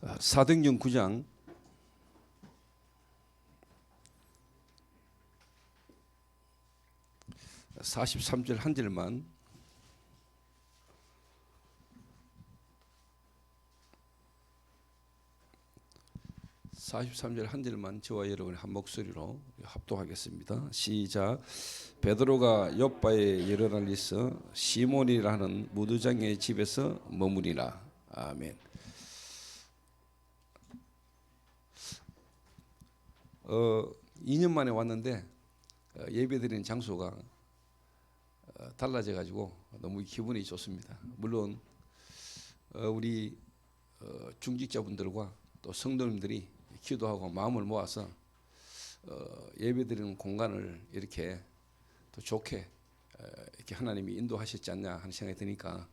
사도행전 9장 43절 한 절만 저와 여러분의 한 목소리로 합독하겠습니다. 시작. 베드로가 욥바에 여러 날 있어 시몬이라는 무두장의 집에서 머무리나. 아멘. 2년 만에 왔는데 예배드리는 장소가 달라져 가지고 너무 기분이 좋습니다. 물론 우리 중직자분들과 또 성도님들이 기도하고 마음을 모아서 예배드리는 공간을 이렇게 더 좋게 이렇게 하나님이 인도하셨지 않냐 하는 생각이 드니까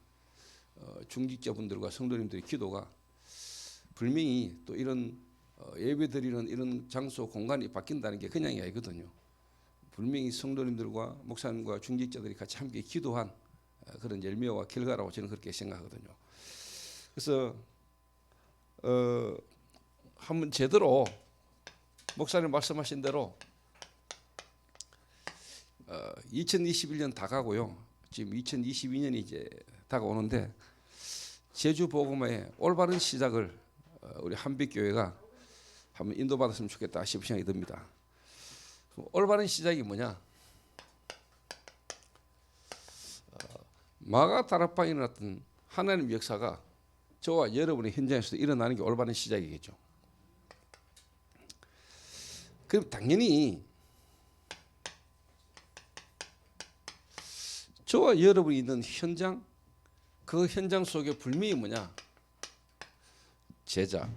중직자분들과 성도님들의 기도가 분명히 또 이런 예배드리는 이런 장소 공간이 바뀐다는 게 그냥이 아니거든요. 분명히 성도님들과 목사님과 중직자들이 같이 함께 기도한 그런 열매와 결과라고 저는 그렇게 생각하거든요. 그래서 한번 제대로 목사님 말씀하신 대로 2021년 다 가고요. 지금 2022년이 이제 다가오는데 제주 복음의 올바른 시작을 우리 한빛교회가 한번 인도받았으면 좋겠다 싶은 생각이 듭니다. 올바른 시작이 뭐냐? 마가 다락방에 일어났던 하나님의 역사가 저와 여러분의 현장에서도 일어나는 게 올바른 시작이겠죠. 그럼 당연히 저와 여러분이 있는 현장, 그 현장 속에 분명히 뭐냐? 제자,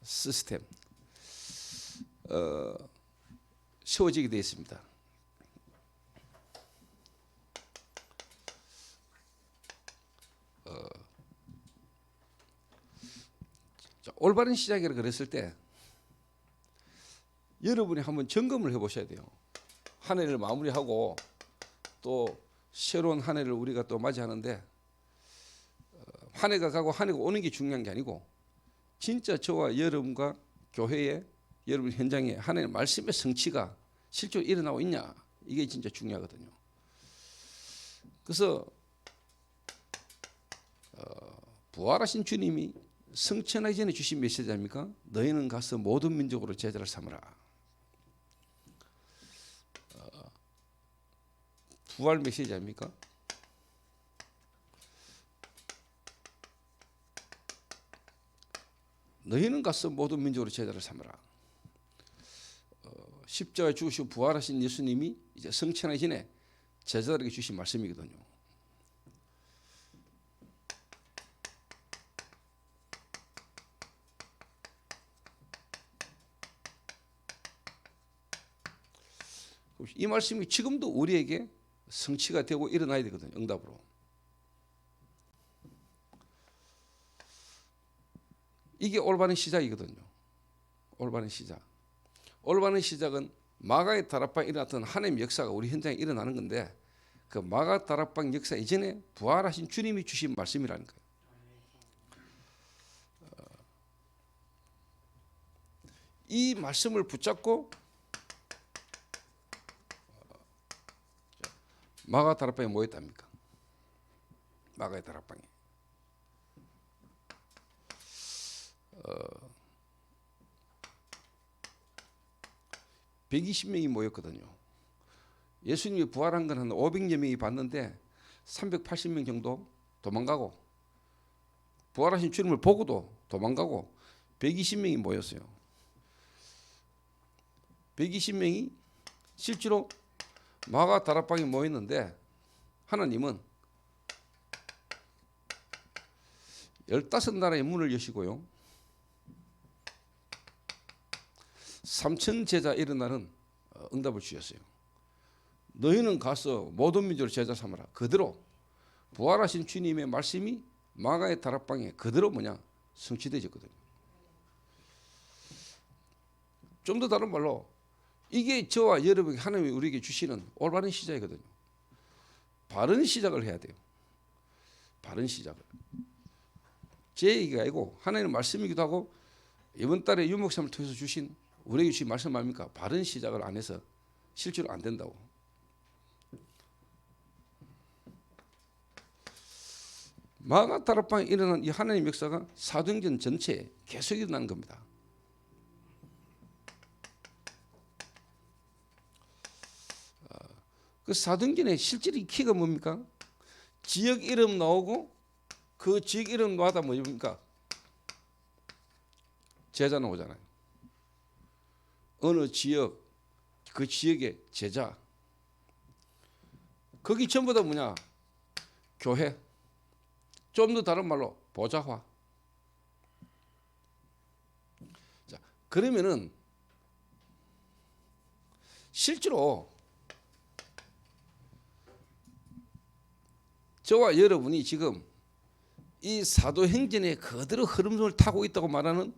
시스템 세워지게 되어 있습니다. 올바른 시작이라고 그랬을 때 여러분이 한번 점검을 해보셔야 돼요. 한 해를 마무리하고 또 새로운 한 해를 우리가 또 맞이하는데 한 해가 가고 한 해가 오는 게 중요한 게 아니고 진짜 저와 여러분과 교회에 여러분 현장에 하나님의 말씀의 성취가 실제로 일어나고 있냐, 이게 진짜 중요하거든요. 그래서 부활하신 주님이 성천하기 전에 주신 메시지 아닙니까? 너희는 가서 모든 민족으로 제자를 삼으라. 부활 메시지 아닙니까? 너희는 가서 모든 민족으로 제자를 삼으라. 십자가에 죽으시고 부활하신 예수님이 이제 성천하기 전에 제자들에게 주신 말씀이거든요. 이 말씀이 지금도 우리에게 성취가 되고 일어나야 되거든요. 응답으로. 이게 올바른 시작이거든요. 올바른 시작. 올바른 시작은 마가의 다락방에 일어났던 하나님의 역사가 우리 현장에 일어나는 건데 그 마가 다락방 역사 이전에 부활하신 주님이 주신 말씀이라는 거예요. 이 말씀을 붙잡고 마가 다락방에 모였답니까? 마가의 다락방에 120명이 모였거든요. 예수님이 부활한 건 한 500여 명이 봤는데 380명 정도 도망가고 부활하신 주님을 보고도 도망가고 120명이 모였어요. 120명이 실제로 마가 다락방에 모였는데 하나님은 15나라의 문을 여시고요. 3천 제자 일어나는 응답을 주셨어요. 너희는 가서 모든 민족을 제자 삼아라. 그대로 부활하신 주님의 말씀이 마가의 다락방에 그대로 뭐냐 성취되어졌거든요. 좀 더 다른 말로 이게 저와 여러분에게 하나님이 우리에게 주시는 올바른 시작이거든요. 바른 시작을 해야 돼요. 바른 시작을. 제 얘기가 아니고 하나님의 말씀이기도 하고 이번 달에 유 목사님을 통해서 주신 우리에게 주신 말씀 아닙니까? 바른 시작을 안 해서 실제로 안 된다고. 마가다락방에 일어난 이 하나님의 역사가 사도행전 전체에 계속 일어나는 겁니다. 그 사도행전의 실질의 키가 뭡니까? 지역 이름 나오고 그 지역 이름마다 뭡니까? 제자 나오잖아요. 어느 지역, 그 지역의 제자. 거기 전부 다 뭐냐? 교회. 좀 더 다른 말로 보좌화. 자, 그러면은 실제로 저와 여러분이 지금 이 사도행전의 그대로 흐름을 타고 있다고 말하는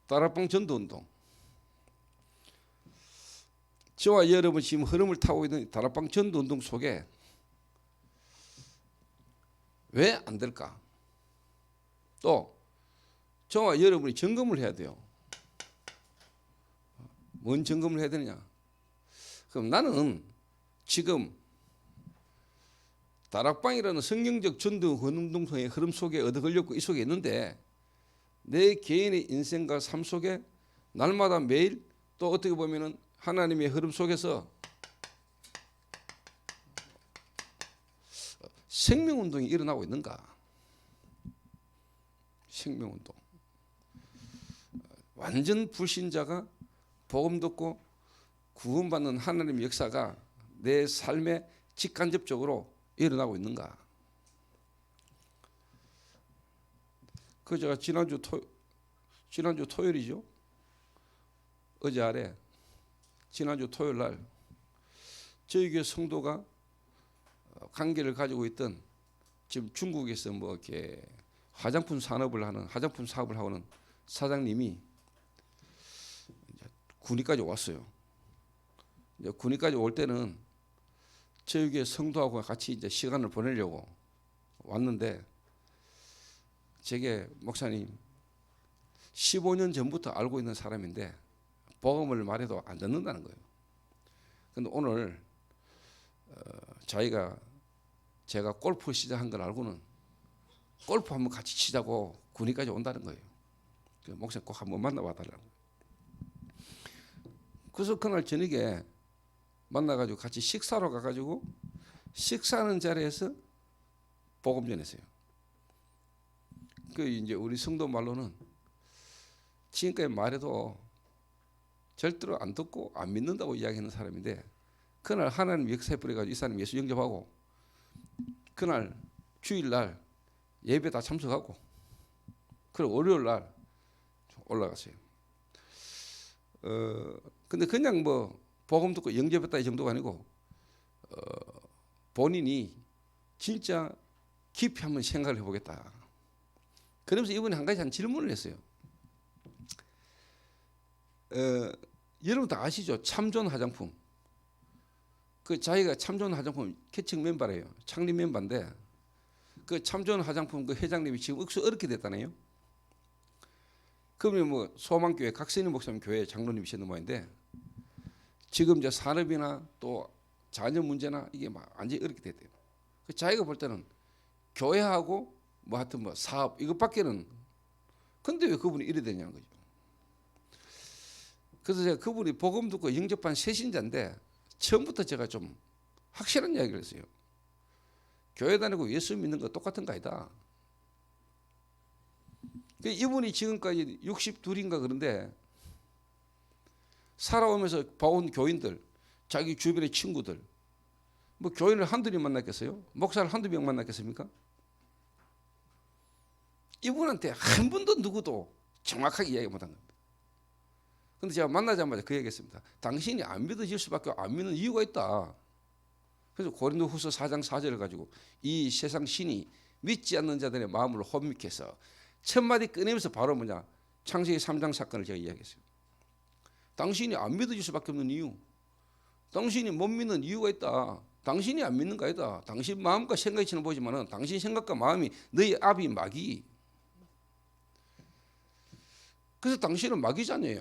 다락방 전도운동, 저와 여러분 지금 흐름을 타고 있는 다락방 전도운동 속에 왜 안 될까? 또 저와 여러분이 점검을 해야 돼요. 뭔 점검을 해야 되느냐? 그럼 나는 지금 다락방이라는 성경적 전도 운동성의 흐름 속에 얻어 걸렸고 이 속에 있는데 내 개인의 인생과 삶 속에 날마다 매일 또 어떻게 보면은 하나님의 흐름 속에서 생명운동이 일어나고 있는가? 생명운동. 완전 불신자가 복음 듣고 구원받는 하나님의 역사가 내 삶에 직간접적으로 일어나고 있는가? 그 제가 지난주 토요일이죠. 어제 아래 지난주 토요일 날 저희 교회 성도가 관계를 가지고 있던 지금 중국에서 뭐 이렇게 화장품 산업을 하는 화장품 사업을 하는 사장님이 군위까지 왔어요. 이제 군위까지 올 때는 저희 교회 성도하고 같이 이제 시간을 보내려고 왔는데 제게 목사님 15년 전부터 알고 있는 사람인데 복음을 말해도 안 듣는다는 거예요. 그런데 오늘 제가 골프 시작한 걸 알고는 골프 한번 같이 치자고 군위까지 온다는 거예요. 목사님 꼭 한번 만나봐 달라고. 그래서 그날 저녁에 만나가지고 같이 식사로 가가지고 식사하는 자리에서 복음 전했어요. 그 이제 우리 성도 말로는 지금까지 말해도 절대로 안 듣고 안 믿는다고 이야기하는 사람인데 그날 하나님 역사에 뿌려가지고 이 사람 예수 영접하고 그날 주일날 예배 다 참석하고 그리고 월요일날 올라갔어요. 근데 그냥 뭐 복음 듣고 영접했다 이 정도가 아니고 본인이 진짜 깊이 한번 생각을 해보겠다. 그러면서 이번에 한 가지 질문을 했어요. 여러분 다 아시죠? 참존 화장품. 그 자기가 참존 화장품 캐칭 멤버래요. 창립 멤버인데 그 참존 화장품 그 회장님이 지금 억수 어렵게 됐다네요. 그러면 뭐 소망교회 각선임 목사님 교회 장로님이셨는 모양인데 지금 이제 산업이나 또 자녀 문제나 이게 막 완전히 어렵게 됐대요. 그 자기가 볼 때는 교회하고 뭐 하여튼 뭐 사업 이것밖에는 근데 왜 그분이 이래 되냐는 거죠. 그래서 제가 그분이 복음 듣고 영접한 새신자인데 처음부터 제가 좀 확실한 이야기를 했어요. 교회 다니고 예수 믿는 거 똑같은 거 아니다. 이분이 지금까지 62인가 그런데 살아오면서 봐온 교인들, 자기 주변의 친구들, 뭐 교인을 한두 명 만났겠어요? 목사를 한두 명 만났겠습니까? 이분한테 한 번도 누구도 정확하게 이야기 못한 겁니다. 그런데 제가 만나자마자 그 얘기했습니다. 당신이 안 믿어질 수밖에 안 믿는 이유가 있다. 그래서 고린도후서 4장 4절을 가지고 이 세상 신이 믿지 않는 자들의 마음을 혼미케 해서 첫 마디 꺼내면서 바로 뭐냐 창세기 3장 사건을 제가 이야기했어요. 당신이 안 믿어질 수밖에 없는 이유, 당신이 못 믿는 이유가 있다. 당신이 안 믿는 거 아니다. 당신 마음과 생각이 치는 보지만은 당신 생각과 마음이 너희 아비 마귀. 그래서 당신은 마귀 자녀야.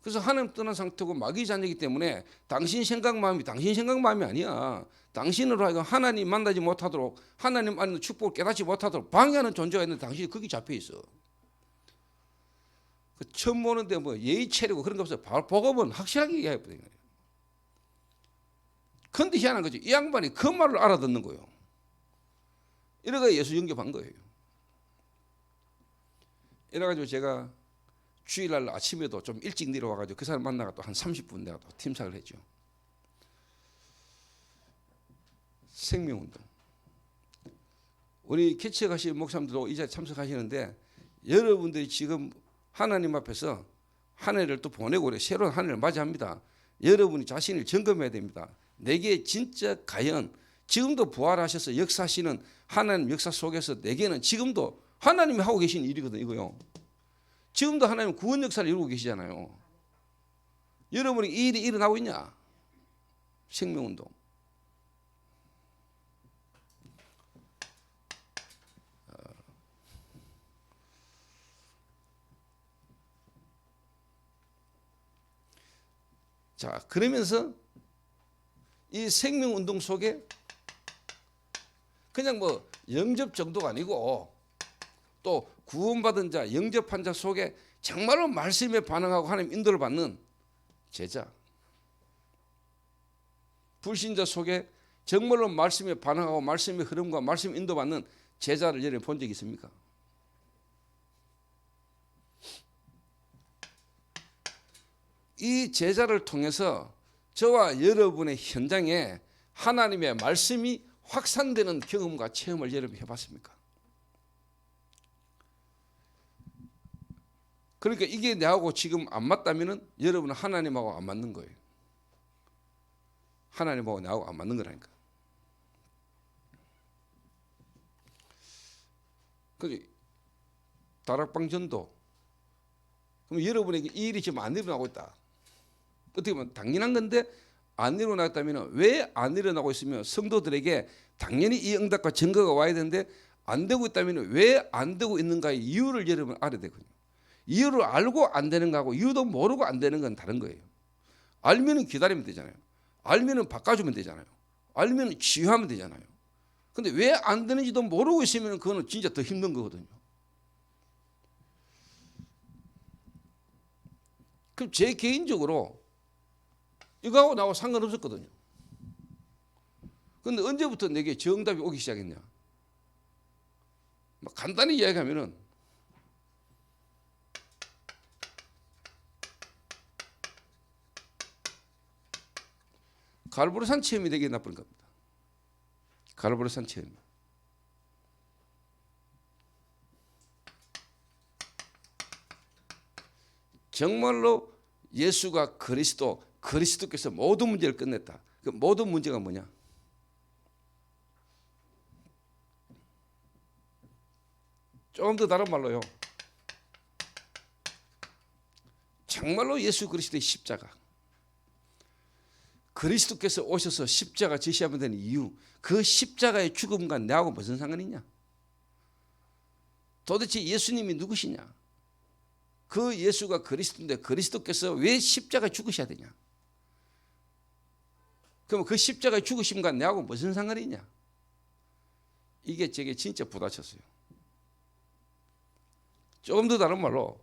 그래서 하나님 떠난 상태고 마귀 자녀이기 때문에 당신 생각 마음이 당신 생각 마음이 아니야. 당신으로 하여금 하나님 만나지 못하도록 하나님 안에 축복을 깨닫지 못하도록 방해하는 존재가 있는데 당신이 거기 잡혀 있어. 처음 보는데 뭐 예의 차리고 그런 거 없어요. 바로 복음은 확실하게 얘기해버린 거예요. 근데 희한한 거죠. 이 양반이 그 말을 알아듣는 거예요. 이래가 예수 영접한 거예요. 이래가지고 제가 주일날 아침에도 좀 일찍 내려와가지고 그 사람 만나가 또 한 30분 내가 또 팀삭을 했죠. 생명운동. 우리 개척 가신 목사님들도 이 자리에 참석하시는데 여러분들이 지금 하나님 앞에서 한 해를 또 보내고 그래 새로운 한 해를 맞이합니다. 여러분이 자신을 점검해야 됩니다. 내게 진짜 과연 지금도 부활하셔서 역사하시는 하나님 역사 속에서 내게는 지금도 하나님이 하고 계신 일이거든요. 이거요. 지금도 하나님 구원 역사를 이루고 계시잖아요. 여러분이 이 일이 일어나고 있냐? 생명운동. 자, 그러면서 이 생명운동 속에 그냥 뭐 영접 정도가 아니고 또 구원받은 자, 영접한 자 속에 정말로 말씀에 반응하고 하나님 인도를 받는 제자, 불신자 속에 정말로 말씀에 반응하고 말씀의 흐름과 말씀 인도받는 제자를 여러분 본 적이 있습니까? 이 제자를 통해서 저와 여러분의 현장에 하나님의 말씀이 확산되는 경험과 체험을 여러분 해봤습니까? 그러니까 이게 나하고 지금 안 맞다면 여러분은 하나님하고 안 맞는 거예요. 하나님하고 나하고 안 맞는 거라니까. 다락방 전도. 그럼 여러분에게 이 일이 지금 안 일어나고 있다. 어떻게 보면 당연한 건데 안 일어났다면 왜 안 일어나고 있으면 성도들에게 당연히 이 응답과 증거가 와야 되는데 안 되고 있다면 왜 안 되고 있는가의 이유를 여러분 알아야 되거든요. 이유를 알고 안 되는 거하고 이유도 모르고 안 되는 건 다른 거예요. 알면은 기다리면 되잖아요. 알면은 바꿔주면 되잖아요. 알면은 치유하면 되잖아요. 근데 왜 안 되는지도 모르고 있으면 그거는 진짜 더 힘든 거거든요. 그럼 제 개인적으로 이거하고 나하고 상관없었거든요. 근데 언제부터 내게 정답이 오기 시작했냐? 간단히 이야기하면은 갈보리산 체험이 되게 나쁜 겁니다. 갈보리산 체험. 정말로 예수가 그리스도께서 모든 문제를 끝냈다. 그 모든 문제가 뭐냐? 조금 더 다른 말로요. 정말로 예수 그리스도의 십자가. 그리스도께서 오셔서 십자가 제시하면 되는 이유, 그 십자가의 죽음과 나하고 무슨 상관이냐? 도대체 예수님이 누구시냐? 그 예수가 그리스도인데 그리스도께서 왜 십자가에 죽으셔야 되냐? 그럼 그 십자가에 죽으심과 나하고 무슨 상관이냐? 이게 제게 진짜 부딪혔어요. 조금 더 다른 말로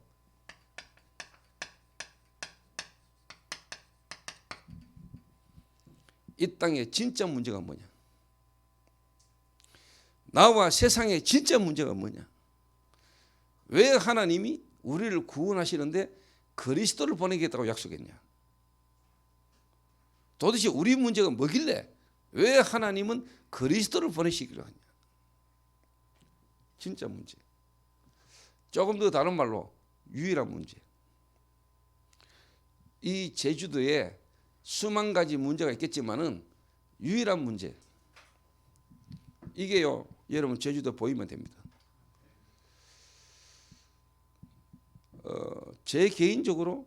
이 땅의 진짜 문제가 뭐냐? 나와 세상의 진짜 문제가 뭐냐? 왜 하나님이 우리를 구원하시는데 그리스도를 보내겠다고 약속했냐? 도대체 우리 문제가 뭐길래 왜 하나님은 그리스도를 보내시기로 하냐? 진짜 문제. 조금 더 다른 말로 유일한 문제. 이 제주도에 수만 가지 문제가 있겠지만은 유일한 문제. 이게요, 여러분 제주도 보이면 됩니다. 제 개인적으로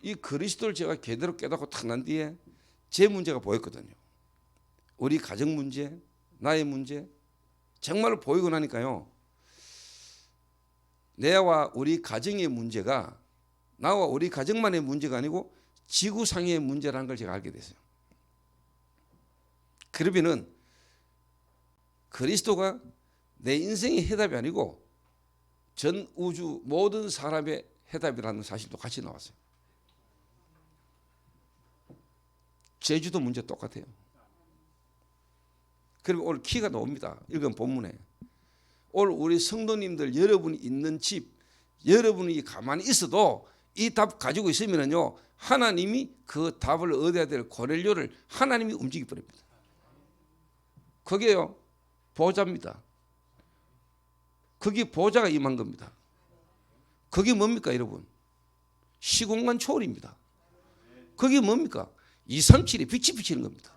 이 그리스도를 제가 제대로 깨닫고 탁 난 뒤에 제 문제가 보였거든요. 우리 가정 문제, 나의 문제 정말로 보이고 나니까요. 내와 우리 가정의 문제가 나와 우리 가정만의 문제가 아니고 지구상의 문제라는 걸 제가 알게 됐어요. 그러면은 그리스도가 내 인생의 해답이 아니고 전 우주 모든 사람의 해답이라는 사실도 같이 나왔어요. 제주도 문제 똑같아요. 그리고 오늘 키가 나옵니다. 읽은 본문에. 오늘 우리 성도님들 여러분이 있는 집, 여러분이 가만히 있어도 이 답 가지고 있으면요, 하나님이 그 답을 얻어야 될 고넬료를 하나님이 움직여 버립니다. 그게요, 보좌입니다. 그게 보좌가 임한 겁니다. 그게 뭡니까, 여러분? 시공간 초월입니다. 그게 뭡니까? 237이 빛이 비치는 겁니다.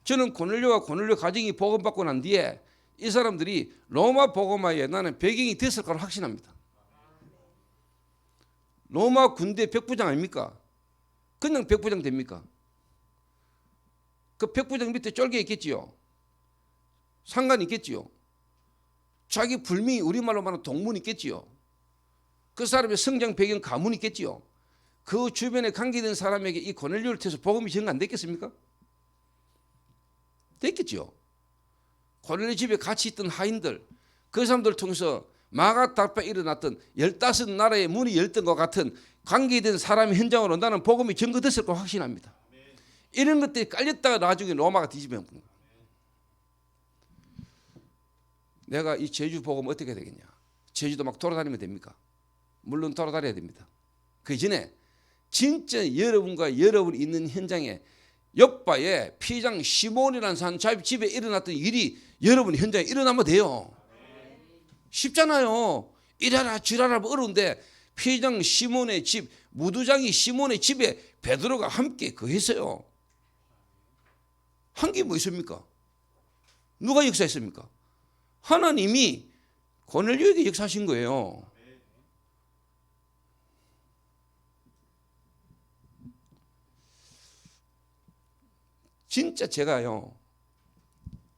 저는 고넬료와 고넬료 가정이 복음받고 난 뒤에 이 사람들이 로마 복음화에 나는 배경이 됐을 거라 확신합니다. 로마 군대 백부장 아닙니까? 그냥 백부장 됩니까? 그 백부장 밑에 쫄개 있겠지요. 상관 있겠지요. 자기 불명이 우리말로 말하는 동문 있겠지요. 그 사람의 성장 배경 가문 있겠지요. 그 주변에 관계된 사람에게 이 고넬료를 통해서 복음이 전가 안 됐겠습니까? 됐겠죠. 고넬료 집에 같이 있던 하인들, 그 사람들을 통해서 마가다락방에 일어났던 15나라의 문이 열던 것 같은 관계된 사람의 현장으로 나는 복음이 전거됐을 거 확신합니다. 이런 것들이 깔렸다가 나중에 로마가 뒤집어 본 거예요. 내가 이 제주 복음 어떻게 되겠냐? 제주도 막 돌아다니면 됩니까? 물론 돌아다녀야 됩니다. 그 전에 진짜 여러분과 여러분이 있는 현장에 옆바에 피장 시몬이라는 사람 집에 일어났던 일이 여러분 현장에 일어나면 돼요. 쉽잖아요. 이래라 저래라 어려운데 피장 시몬의 집, 무두장이 시몬의 집에 베드로가 함께 거했어요. 한 게 뭐 있습니까? 누가 역사했습니까? 하나님이 고넬료에게 역사하신 거예요. 진짜 제가요,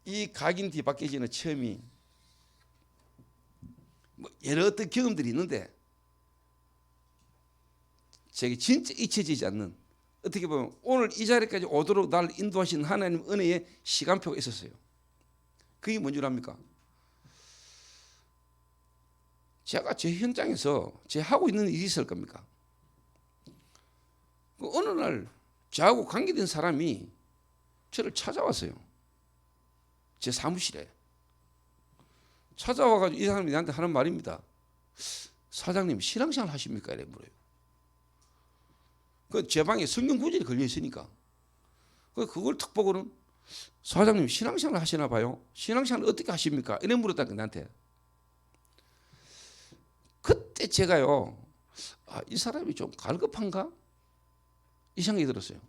이 각인 뒤바뀌지는 처음이 뭐 여러 어떤 경험들이 있는데 제게 진짜 잊혀지지 않는, 어떻게 보면 오늘 이 자리까지 오도록 나를 인도하신 하나님 은혜의 시간표가 있었어요. 그게 뭔 줄 압니까? 제가 제 현장에서 제 하고 있는 일이 있을 겁니까? 어느 날 저하고 관계된 사람이 저를 찾아왔어요. 제 사무실에 찾아와가지고 이 사람이 나한테 하는 말입니다. 사장님 신앙생활 하십니까? 이래 물어요. 그 제 방에 성경 구절이 걸려 있으니까 그걸 탁 보고는 사장님 신앙생활 하시나 봐요. 신앙생활 어떻게 하십니까? 이래 물었다니까 나한테. 그때 제가요, 이 사람이 좀 갈급한가? 이 생각이 들었어요.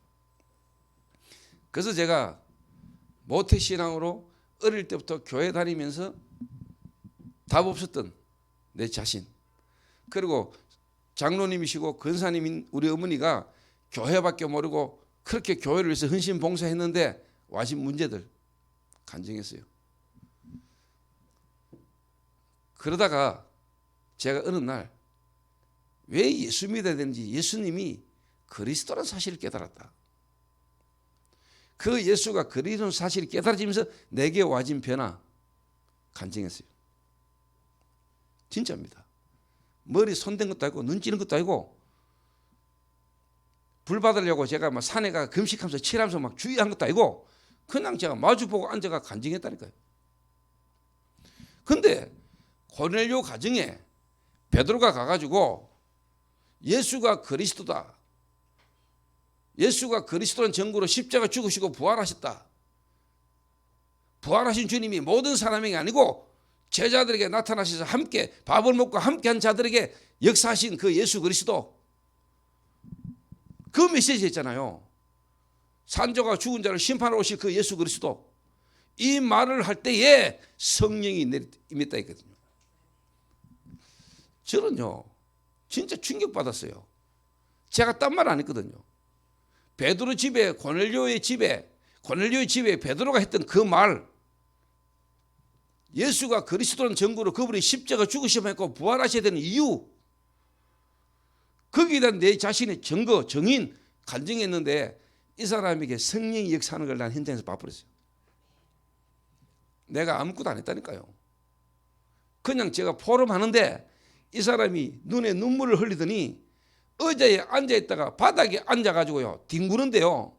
그래서 제가 모태신앙으로 어릴 때부터 교회 다니면서 답 없었던 내 자신, 그리고 장로님이시고 권사님인 우리 어머니가 교회밖에 모르고 그렇게 교회를 위해서 헌신 봉사했는데 와신 문제들 간증했어요. 그러다가 제가 어느 날 왜 예수 믿어야 되는지, 예수님이 그리스도라는 사실을 깨달았다. 그 예수가 그리스도라는 사실이 깨달아지면서 내게 와진 변화 간증했어요. 진짜입니다. 머리 손댄 것도 아니고 눈 찌는 것도 아니고 불 받으려고 제가 막 산에 가 금식하면서 칠하면서 막 주의한 것도 아니고 그냥 제가 마주보고 앉아가 간증했다니까요. 근데 고넬료 가정에 베드로가 가가지고 예수가 그리스도다, 예수가 그리스도라는 증거로 십자가 죽으시고 부활하셨다, 부활하신 주님이 모든 사람에게 아니고 제자들에게 나타나셔서 함께 밥을 먹고 함께한 자들에게 역사하신 그 예수 그리스도, 그 메시지였잖아요. 산조가 죽은 자를 심판하러 오실 그 예수 그리스도, 이 말을 할 때에 성령이 임했다 했거든요. 저는요 진짜 충격받았어요. 제가 딴 말 안 했거든요. 베드로 집에 고넬료의 집에 베드로가 했던 그 말, 예수가 그리스도라는 증거로 그분이 십자가 죽으시면 했고 부활하셔야 되는 이유, 거기에 대한 내 자신의 증거, 정인, 간증했는데 이 사람에게 성령이 역사하는 걸 난 현장에서 봐버렸어요. 내가 아무것도 안 했다니까요. 그냥 제가 포럼하는데 이 사람이 눈에 눈물을 흘리더니 의자에 앉아있다가 바닥에 앉아가지고요 뒹구는데요.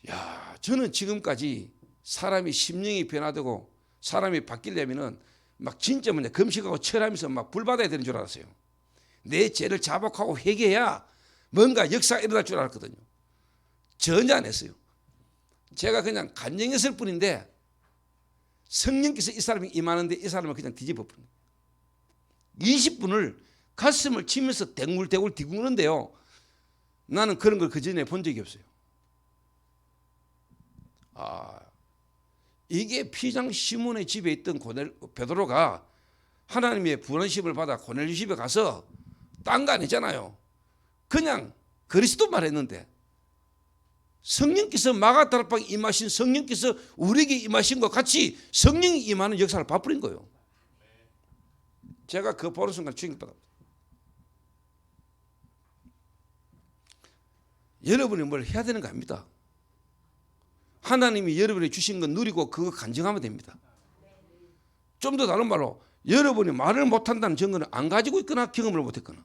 야, 저는 지금까지 사람이 심령이 변화되고 사람이 바뀌려면은 막 진짜 뭐냐 금식하고 철하면서 막 불받아야 되는 줄 알았어요. 내 죄를 자복하고 회개해야 뭔가 역사가 일어날 줄 알았거든요. 전혀 안 했어요. 제가 그냥 간증했을 뿐인데 성령께서 이 사람이 임하는데 이 사람을 그냥 뒤집어 버린 20분을 가슴을 치면서 댕굴댕굴 뒤구는데요. 나는 그런 걸 그전에 본 적이 없어요. 이게 피장 시몬의 집에 있던 베드로가 하나님의 부원심을 받아 고넬료 집에 가서 딴 거 아니잖아요. 그냥 그리스도 말했는데 성령께서 마가다락방에 임하신 성령께서 우리에게 임하신 것 같이 성령이 임하는 역사를 봐버린 거예요. 제가 그 보는 순간 충격받았어요. 여러분이 뭘 해야 되는 거 아닙니다. 하나님이 여러분이 주신 건 누리고 그거 간증하면 됩니다. 좀 더 다른 말로 여러분이 말을 못한다는 증거는 안 가지고 있거나 경험을 못했거나.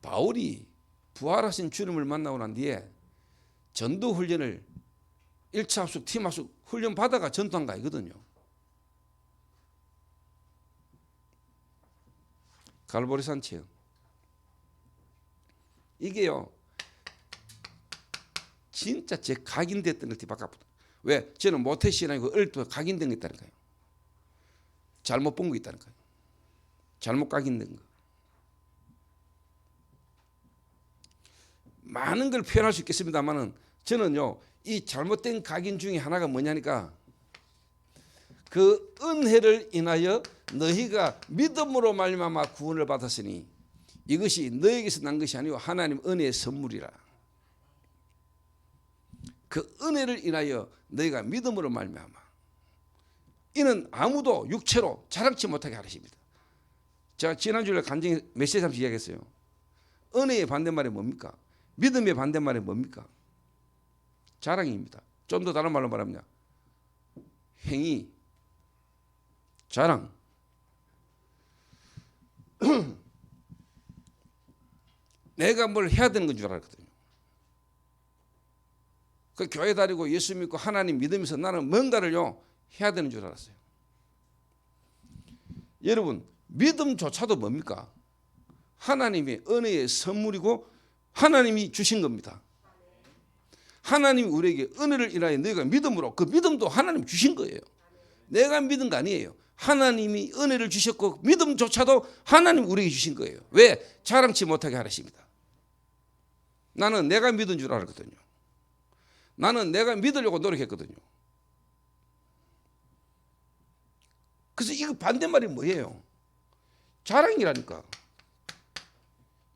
바울이 부활하신 주님을 만나고 난 뒤에 전도 훈련을 1차 합숙, 팀 합숙 훈련 받아가 전도한 거 아니거든요. 갈보리산 체험. 이게요 진짜 제 각인됐던 걸 뒤바꿔보다. 왜? 저는 모태신앙이고 어릴 때 각인된 게 있다니까요. 잘못 본 거 있다니까요. 잘못 각인된 거. 많은 걸 표현할 수 있겠습니다만은 저는요 이 잘못된 각인 중에 하나가 뭐냐니까 그 은혜를 인하여 너희가 믿음으로 말미암아 구원을 받았으니 이것이 너에게서 난 것이 아니고 하나님 은혜의 선물이라. 그 은혜를 인하여 너희가 믿음으로 말미암아 이는 아무도 육체로 자랑치 못하게 하십니다. 제가 지난주에 간증 메시지 잠시 이야기했어요. 은혜의 반대말이 뭡니까? 믿음의 반대말이 뭡니까? 자랑입니다. 좀 더 다른 말로 말하면 행위, 자랑. 내가 뭘 해야 되는 건 줄 알았거든요. 그 교회 다니고 예수 믿고 하나님 믿으면서 나는 뭔가를요 해야 되는 줄 알았어요. 여러분 믿음조차도 뭡니까? 하나님의 은혜의 선물이고 하나님이 주신 겁니다. 하나님이 우리에게 은혜를 인하여 너희가 믿음으로 그 믿음도 하나님 주신 거예요. 내가 믿은 거 아니에요. 하나님이 은혜를 주셨고 믿음조차도 하나님 우리에게 주신 거예요. 왜? 자랑치 못하게 하십니다. 나는 내가 믿은 줄 알았거든요. 나는 내가 믿으려고 노력했거든요. 그래서 이거 반대말이 뭐예요? 자랑이라니까.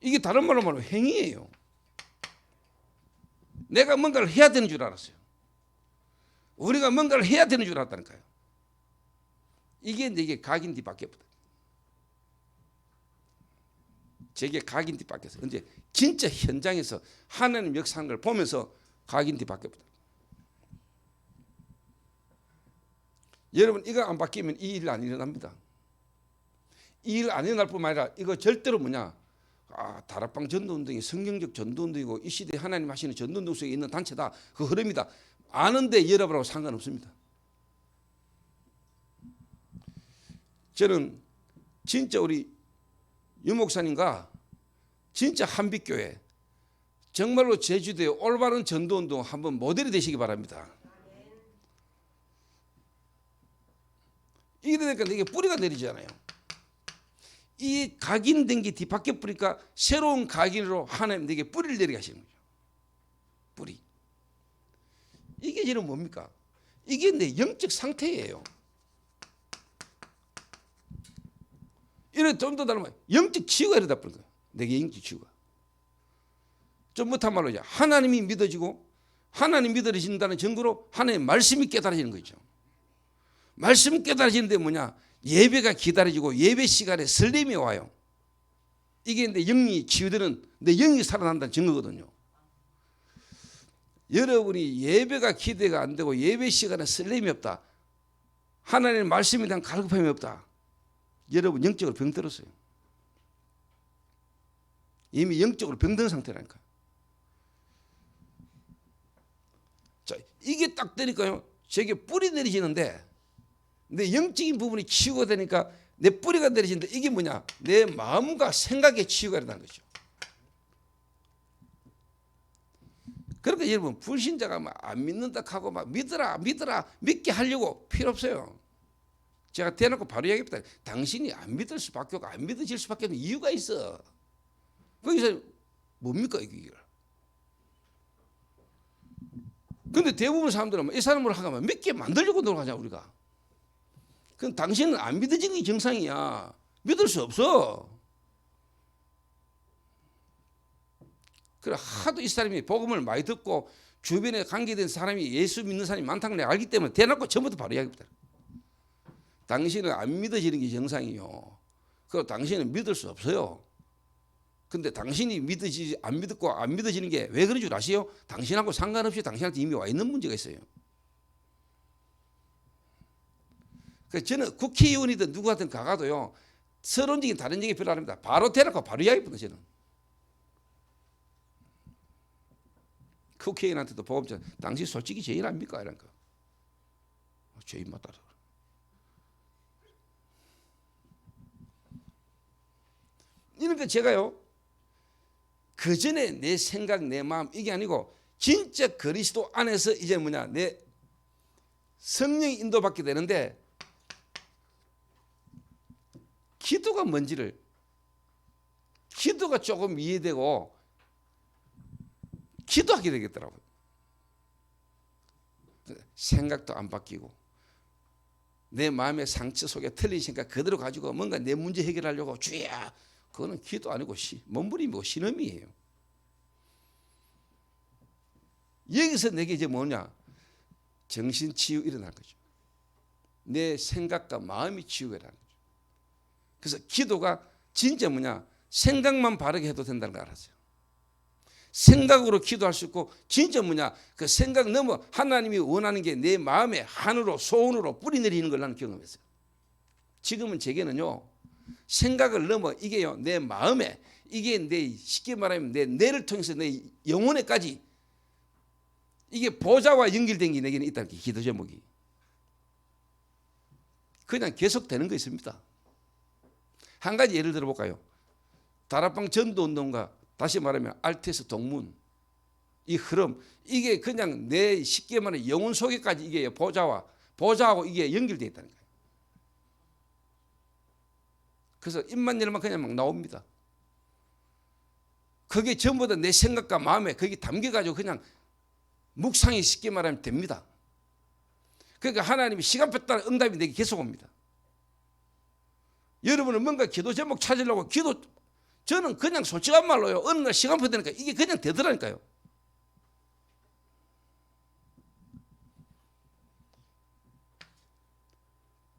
이게 다른 말로 말하면 행위예요. 내가 뭔가를 해야 되는 줄 알았어요. 우리가 뭔가를 해야 되는 줄 알았다니까요. 이게 각인 뒤바뀌었다. 제게 각인 뒤바뀌었어요. 근데 진짜 현장에서 하나님 역사하는 걸 보면서 각인 뒤바뀌었다. 여러분 이거 안 바뀌면 이 일 안 일어납니다. 이 일 안 일어날 뿐만 아니라 이거 절대로 뭐냐 다락방 전도운동이 성경적 전도운동이고 이 시대에 하나님 하시는 전도운동 속에 있는 단체다. 그 흐름이다. 아는데 여러분하고 상관없습니다. 저는 진짜 우리 유 목사님과 진짜 한빛교회 정말로 제주도에 올바른 전도운동 한번 모델이 되시기 바랍니다. 이게 되니까 이게 뿌리가 내리잖아요. 이 각인된 게 뒤바뀌어 버리니까 새로운 각인으로 하나님 내게 뿌리를 내리게 하시는 거죠. 뿌리. 이게 지금 뭡니까? 이게 내 영적 상태예요. 이래 좀 더 다르면 영적 치유가 이러다 버린 거예요. 내게 영적 치유가. 좀 못한 말로 이제 하나님이 믿어지고 하나님 믿어진다는 증거로 하나님의 말씀이 깨달아지는 거죠. 말씀 깨달아지는데 뭐냐? 예배가 기다려지고 예배 시간에 설렘이 와요. 이게 내 영이 치유되는, 내 영이 살아난다는 증거거든요. 여러분이 예배가 기대가 안 되고 예배 시간에 설렘이 없다, 하나님의 말씀에 대한 갈급함이 없다, 여러분 영적으로 병들었어요. 이미 영적으로 병든 상태라니까요. 자, 이게 딱 되니까요, 제게 뿌리 내리지는데 내 영적인 부분이 치유가 되니까 내 뿌리가 내리지는데 이게 뭐냐? 내 마음과 생각의 치유가 일어나는 거죠. 그러니까 여러분, 불신자가 막 안 믿는다 하고 막 믿어라 믿게 하려고 필요 없어요. 제가 대놓고 바로 이야기합니다. 당신이 안 믿을 수밖에 없고 안 믿어질 수밖에 없는 이유가 있어. 거기서 뭡니까 이게? 근데 대부분 사람들은 이 사람을 하면 믿게 만들려고 노력하잖아 우리가. 그럼 당신은 안 믿어지는 게 정상이야. 믿을 수 없어. 그래 하도 이 사람이 복음을 많이 듣고 주변에 관계된 사람이 예수 믿는 사람이 많다는 걸 알기 때문에 대놓고 처음부터 바로 이야기합니다. 당신은 안 믿어지는 게 정상이요. 그리고 당신은 믿을 수 없어요. 근데 당신이 안 믿고 안 믿어지는 게 왜 그런 줄 아세요? 당신하고 상관없이 당신한테 이미 와 있는 문제가 있어요. 그래서 저는 국회의원이든 누구하든 가가도요, 서론적인 다른 얘기 별로 안 합니다. 바로 대놓고 바로 이야기합니다. 저는 국회의원한테도 보험처럼 당신 솔직히 죄인 아닙니까? 이런 거. 죄인 맞다. 이러니까 제가요, 그 전에 내 생각, 내 마음 이게 아니고 진짜 그리스도 안에서 이제 뭐냐, 내 성령이 인도받게 되는데 기도가 뭔지를, 기도가 조금 이해되고 기도하게 되겠더라고요. 생각도 안 바뀌고 내 마음의 상처 속에 틀린 생각 그대로 가지고 뭔가 내 문제 해결하려고 주야, 그거는 기도 아니고 몸부림이고 신음이에요. 여기서 내게 이제 뭐냐, 정신치유 일어날 거죠. 내 생각과 마음이 치유가 일어나는 거죠. 그래서 기도가 진짜 뭐냐, 생각만 바르게 해도 된다는 걸 알았어요. 생각으로 기도할 수 있고 진짜 뭐냐, 그 생각 넘어 하나님이 원하는 게 내 마음에 한으로 소원으로 뿌리 내리는 걸 나는 경험했어요. 지금은 제게는요, 생각을 넘어 이게요, 내 마음에, 이게 내, 쉽게 말하면 내 뇌를 통해서 내 영혼에까지 이게 보좌와 연결된 게 내게는 있다는 게 기도 제목이. 그냥 계속 되는 거 있습니다. 한 가지 예를 들어볼까요? 다락방 전도운동가, 다시 말하면 RTS 동문, 이 흐름, 이게 그냥 내 쉽게 말하면 영혼 속에까지 이게 보좌하고 이게 연결되어 있다는 거예요. 그래서 입만 열면 그냥 막 나옵니다. 그게 전부 다 내 생각과 마음에 거기 담겨가지고 그냥 묵상이 쉽게 말하면 됩니다. 그러니까 하나님이 시간표 따라 응답이 내게 계속 옵니다. 여러분은 뭔가 기도 제목 찾으려고 저는 그냥 솔직한 말로요, 어느 날 시간표 되니까 이게 그냥 되더라니까요.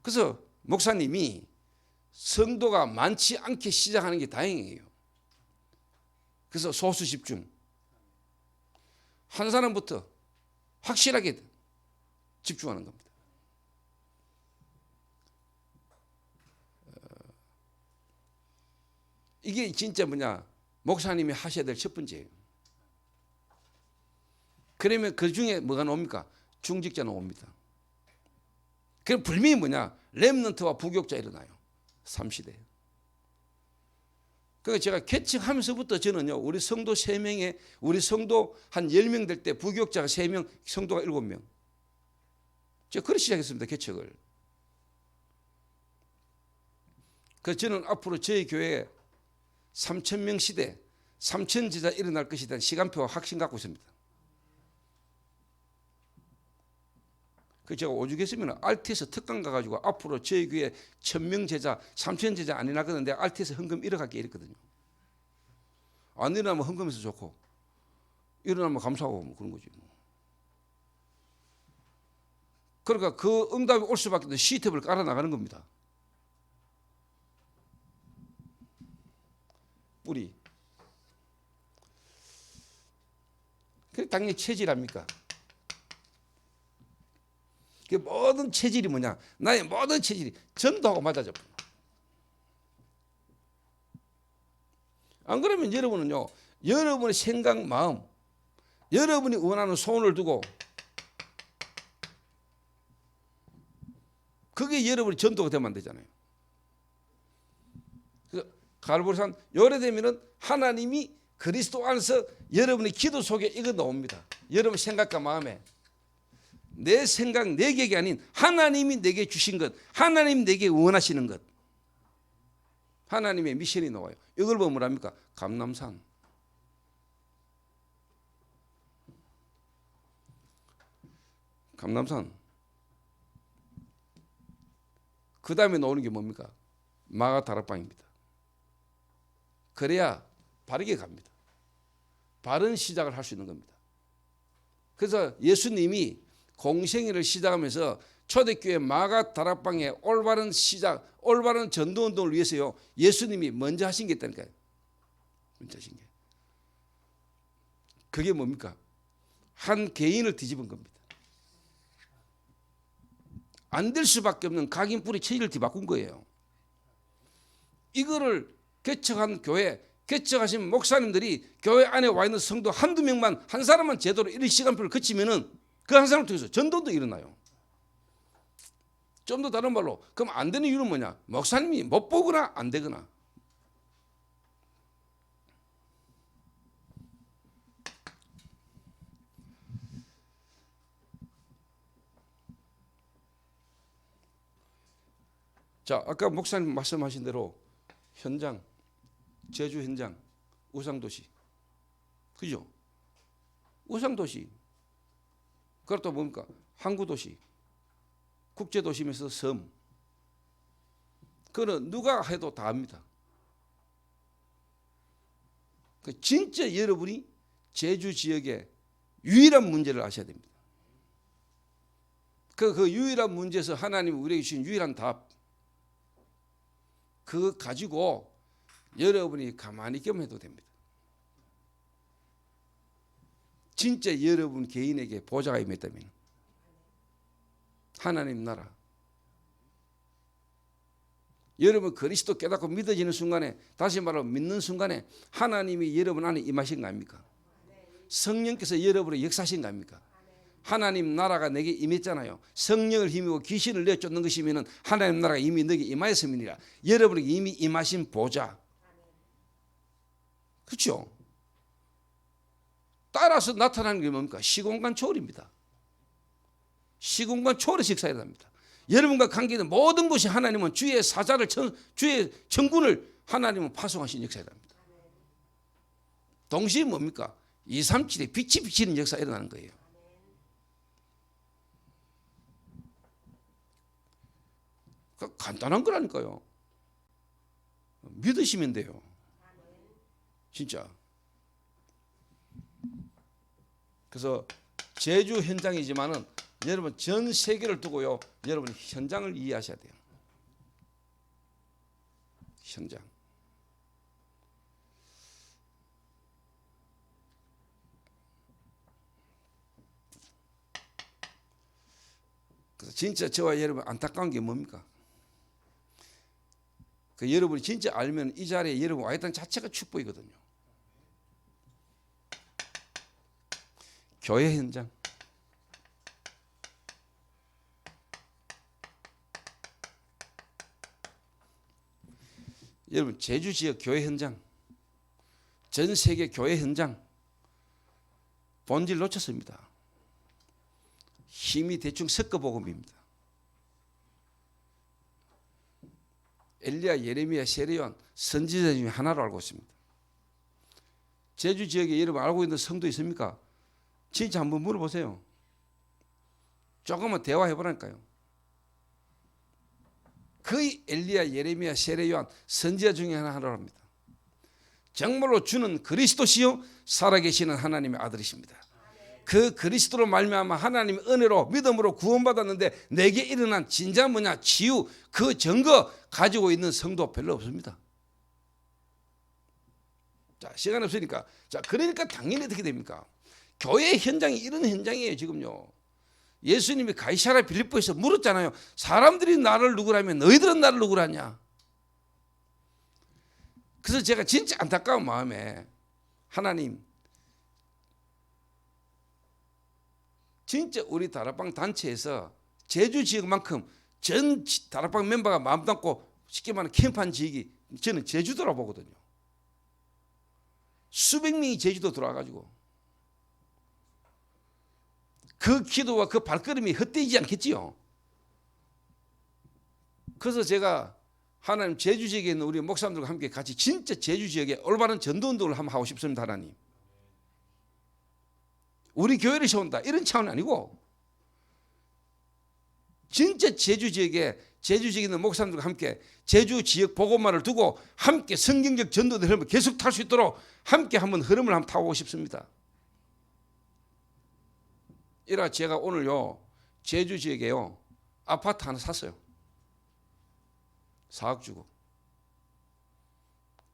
그래서 목사님이 성도가 많지 않게 시작하는 게 다행이에요. 그래서 소수 집중, 한 사람부터 확실하게 집중하는 겁니다. 이게 진짜 뭐냐, 목사님이 하셔야 될 첫 번째예요. 그러면 그 중에 뭐가 나옵니까? 중직자 나옵니다. 그럼 분명히 뭐냐, 렘넌트와 부교육자 일어나요. 3시대. 그러니까 제가 개척하면서부터 저는요, 우리 성도 3명에, 우리 성도 한 10명 될 때 부교육자가 3명, 성도가 7명. 제가 그렇게 시작했습니다, 개척을. 그래서 저는 앞으로 저희 교회에 3,000명 시대, 3,000제자 일어날 것이라는 시간표와 확신 갖고 있습니다. 그 제가 오죽했으면 RT에서 특강 가가지고 앞으로 저희 교회 1000명 제자, 3000 제자 안 일어나거든. 내가 RT에서 헌금 1억 할게 이랬거든요. 안 일어나면 헌금해서 좋고 일어나면 감사하고 뭐 그런 거지. 그러니까 그 응답이 올 수밖에 없는 시탭을 깔아 나가는 겁니다. 뿌리. 그 당연히 체질 아닙니까? 그 모든 체질이 뭐냐? 나의 모든 체질이 전도하고 맞아져. 안 그러면 여러분은요, 여러분의 생각, 마음, 여러분이 원하는 소원을 두고 그게 여러분이 전도가 되면 안 되잖아요. 그래서 갈보리산 요래되면은 하나님이 그리스도 안에서 여러분의 기도 속에 이거 나옵니다. 여러분 생각과 마음에 내 생각, 내 계획이 아닌 하나님이 내게 주신 것, 하나님 내게 원하시는 것, 하나님의 미션이 나와요. 이걸 보면 뭐랍니까? 감람산. 감람산. 그 다음에 나오는 게 뭡니까? 마가 다락방입니다. 그래야 바르게 갑니다. 바른 시작을 할 수 있는 겁니다. 그래서 예수님이 공생애를 시작하면서 초대교회 마가 다락방의 올바른 시작, 올바른 전도운동을 위해서요, 예수님이 먼저 하신 게 있다니까요. 먼저 하신 게. 그게 뭡니까? 한 개인을 뒤집은 겁니다. 안 될 수밖에 없는 각인 뿌리 체질을 뒤바꾼 거예요. 이거를 개척한 교회, 개척하신 목사님들이 교회 안에 와 있는 성도 한두 명만, 한 사람만 제대로 이런 시간표를 거치면은 그 한 사람을 통해서 전도도 일어나요. 좀 더 다른 말로, 그럼 안 되는 이유는 뭐냐? 목사님이 못 보거나 안 되거나. 자, 아까 목사님 말씀하신 대로 현장, 제주 현장, 우상도시, 그죠? 우상도시. 그렇다 뭡니까? 항구도시, 국제도시면서 섬. 그거는 누가 해도 다 합니다. 그 진짜 여러분이 제주 지역의 유일한 문제를 아셔야 됩니다. 그 유일한 문제에서 하나님이 우리에게 주신 유일한 답, 그거 가지고 여러분이 가만히 겸해도 됩니다. 진짜 여러분 개인에게 보좌가 임했다면 하나님 나라, 여러분 그리스도 깨닫고 믿어지는 순간에, 다시 말하면 믿는 순간에 하나님이 여러분 안에 임하신 거 아닙니까? 성령께서 여러분의 역사하신 거 아닙니까? 하나님 나라가 내게 임했잖아요. 성령을 힘입고 귀신을 내쫓는 것이면 하나님 나라가 이미 너에게 임하였음이니라. 여러분에게 이미 임하신 보좌. 그렇죠? 따라서 나타나는 게 뭡니까? 시공간 초월입니다. 시공간 초월의 역사에 합니다. 여러분과 관계된 모든 것이 하나님은 주의 사자를, 주의 천군을 하나님은 파송하신 역사에 합니다. 동시에 뭡니까? 237에 빛이 비치는 역사가 일어나는 거예요. 간단한 거라니까요. 믿으시면 돼요. 진짜. 그래서 제주 현장이지만은 여러분 전 세계를 두고요, 여러분 현장을 이해하셔야 돼요. 현장. 그래서 진짜 저와 여러분 안타까운 게 뭡니까? 그 여러분이 진짜 알면 이 자리에 여러분 와 있다는 자체가 축복이거든요. 교회 현장. 여러분 제주 지역 교회 현장, 전 세계 교회 현장 본질 놓쳤습니다. 힘이 대충 섞어 복음입니다. 엘리야, 예레미야, 세례요한 선지자 중에 하나로 알고 있습니다. 제주 지역에 여러분 알고 있는 성도 있습니까? 진짜 한번 물어보세요. 조금만 대화해 보라니까요. 거의 엘리야, 예레미야, 세례, 요한 선지자 중에 하나랍니다. 정말로 주는 그리스도시요 살아계시는 하나님의 아들이십니다. 그 그리스도로 말미암아 하나님의 은혜로 믿음으로 구원받았는데 내게 일어난 진짜 뭐냐 치유 그 증거 가지고 있는 성도 별로 없습니다. 자, 시간 없으니까 자, 그러니까 당연히 어떻게 됩니까? 교회 현장이 이런 현장이에요. 지금요 예수님이 가이사랴 빌립보에서 물었잖아요. 사람들이 나를 누구라면 너희들은 나를 누구라냐. 그래서 제가 진짜 안타까운 마음에 하나님 진짜 우리 다락방 단체에서 제주 지역만큼 전 다락방 멤버가 마음 담고 쉽게 말하면 캠프한 지역이 저는 제주도라 보거든요. 수백 명이 제주도 들어와가지고 그 기도와 그 발걸음이 헛되지 않겠지요. 그래서 제가 하나님 제주 지역에 있는 우리 목사님들과 함께 같이 진짜 제주 지역에 올바른 전도운동을 한번 하고 싶습니다. 하나님 우리 교회를 세운다 이런 차원이 아니고 진짜 제주 지역에 있는 목사님들과 함께 제주 지역 복음화를 두고 함께 성경적 전도의 흐름을 계속 탈 수 있도록 함께 한번 흐름을 한번 타고 싶습니다. 이라 제가 오늘요 제주 지역에요 아파트 하나 샀어요. 4억 주고.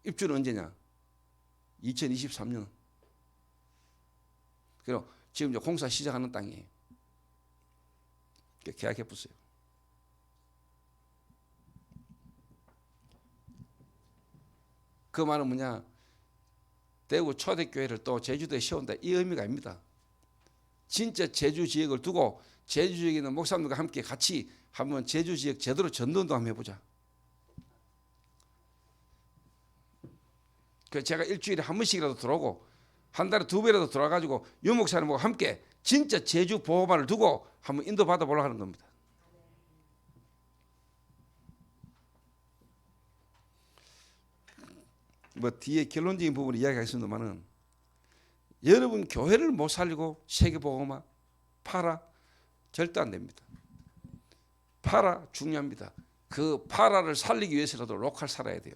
입주는 언제냐? 2023년. 그리고 지금 이제 공사 시작하는 땅이에요. 계약해 보세요. 그 말은 뭐냐? 대구 초대교회를 또 제주도에 세운다 이 의미가 아닙니다. 진짜 제주 지역을 두고 제주 지역에 있는 목사님들과 함께 같이 한번 제주 지역 제대로 전도운동 한번 해보자. 그 제가 일주일에 한 번씩이라도 들어오고 한 달에 2배라도 들어와가지고 유 목사님과 함께 진짜 제주 보호반을 두고 한번 인도받아 보려고 하는 겁니다. 뭐 뒤에 결론적인 부분을 이야기하겠습니다만은 여러분 교회를 못 살리고 세계보고만 팔아 절대 안 됩니다. 파라 중요합니다. 그 파라를 살리기 위해서라도 로컬 살아야 돼요.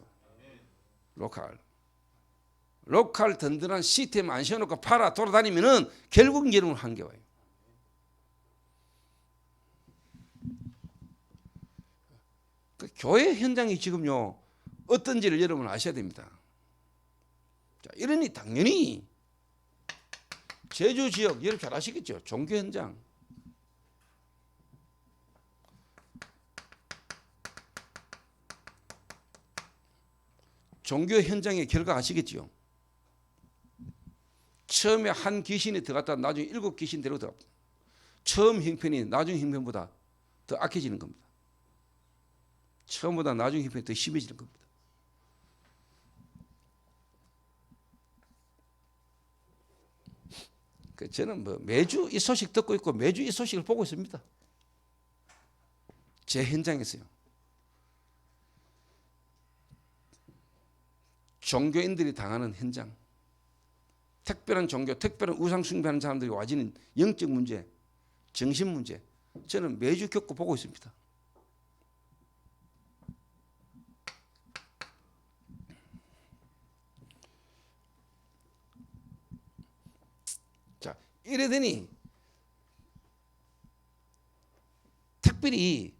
로컬 든든한 시스템 안 세워놓고 파라 돌아다니면은 결국 여러분 한계와요. 그 교회 현장이 지금요 어떤지를 여러분 아셔야 됩니다. 자, 이러니 당연히 제주 지역 여러분 잘 아시겠죠? 종교 현장. 종교 현장의 결과 아시겠죠? 처음에 한 귀신이 들어갔다 나중에 7귀신 데리고 들어갑니다. 처음 형편이 나중 형편보다 더 악해지는 겁니다. 처음보다 나중 형편이 더 심해지는 겁니다. 저는 뭐 매주 이 소식 듣고 있고 매주 이 소식을 보고 있습니다. 제 현장에서요. 종교인들이 당하는 현장, 특별한 종교, 특별한 우상 숭배하는 사람들이 와지는 영적 문제, 정신 문제, 저는 매주 겪고 보고 있습니다. 자, 이러더니 특별히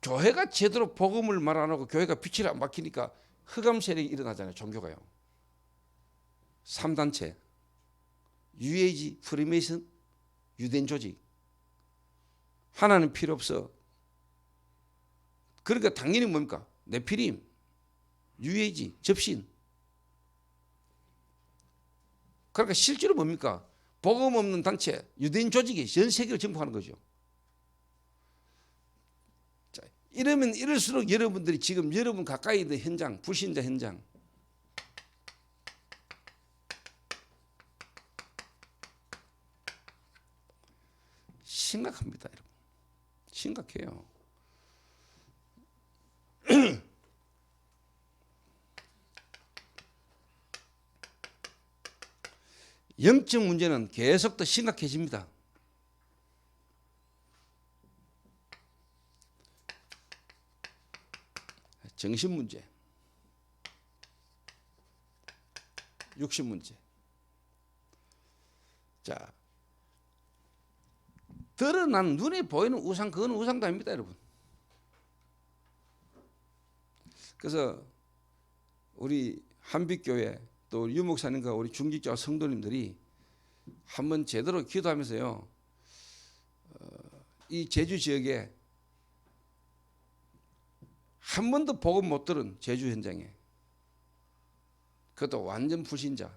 교회가 제대로 복음을 말 안 하고 교회가 빛을 안 밝히니까 흑암 세력이 일어나잖아요. 종교가요. 3단체, UAG, 프리메이슨, 유대인 조직. 하나는 필요 없어. 그러니까 당연히 뭡니까? 네피림, UAG, 접신. 그러니까 실제로 뭡니까? 복음 없는 단체, 유대인 조직이 전 세계를 정복하는 거죠. 이러면 이럴수록 여러분들이 지금 여러분 가까이 있는 현장, 불신자 현장 심각합니다. 여러분. 심각해요. 영적 문제는 계속 더 심각해집니다. 정신 문제, 육신 문제. 자, 드러난 눈에 보이는 우상, 그건 우상도 아닙니다, 여러분. 그래서 우리 한빛교회 또 우리 유목사님과 우리 중직자 성도님들이 한번 제대로 기도하면서요, 이 제주 지역에 한 번도 복음 못 들은 제주 현장에, 그것도 완전 불신자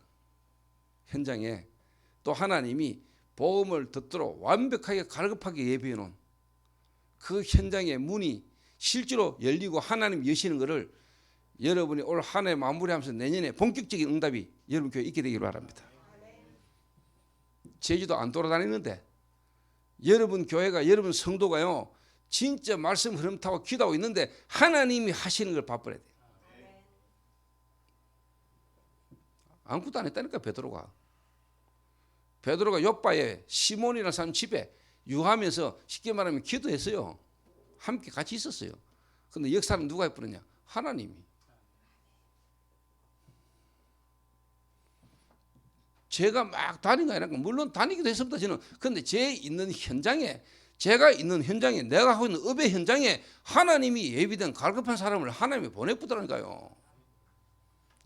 현장에 또 하나님이 복음을 듣도록 완벽하게 갈급하게 예비해 놓은 그 현장의 문이 실제로 열리고 하나님 여시는 것을 여러분이 올 한 해 마무리하면서 내년에 본격적인 응답이 여러분 교회에 있게 되기를 바랍니다. 제주도 안 돌아다니는데 여러분 교회가, 여러분 성도가요, 진짜 말씀 흐름 타고 기도하고 있는데 하나님이 하시는 걸 바빠야 돼요. 아무것도 안 했다니까. 베드로가 요빠에 시몬이라는 사람 집에 유하면서 쉽게 말하면 기도했어요. 함께 같이 있었어요. 그런데 역사는 누가 해버렸냐? 하나님이. 제가 막 다닌 거 아니라, 물론 다니기도 했습니다, 저는. 그런데 제가 있는 현장에 내가 하고 있는 업의 현장에 하나님이 예비된 갈급한 사람을 하나님이 보내쁘더라니까요.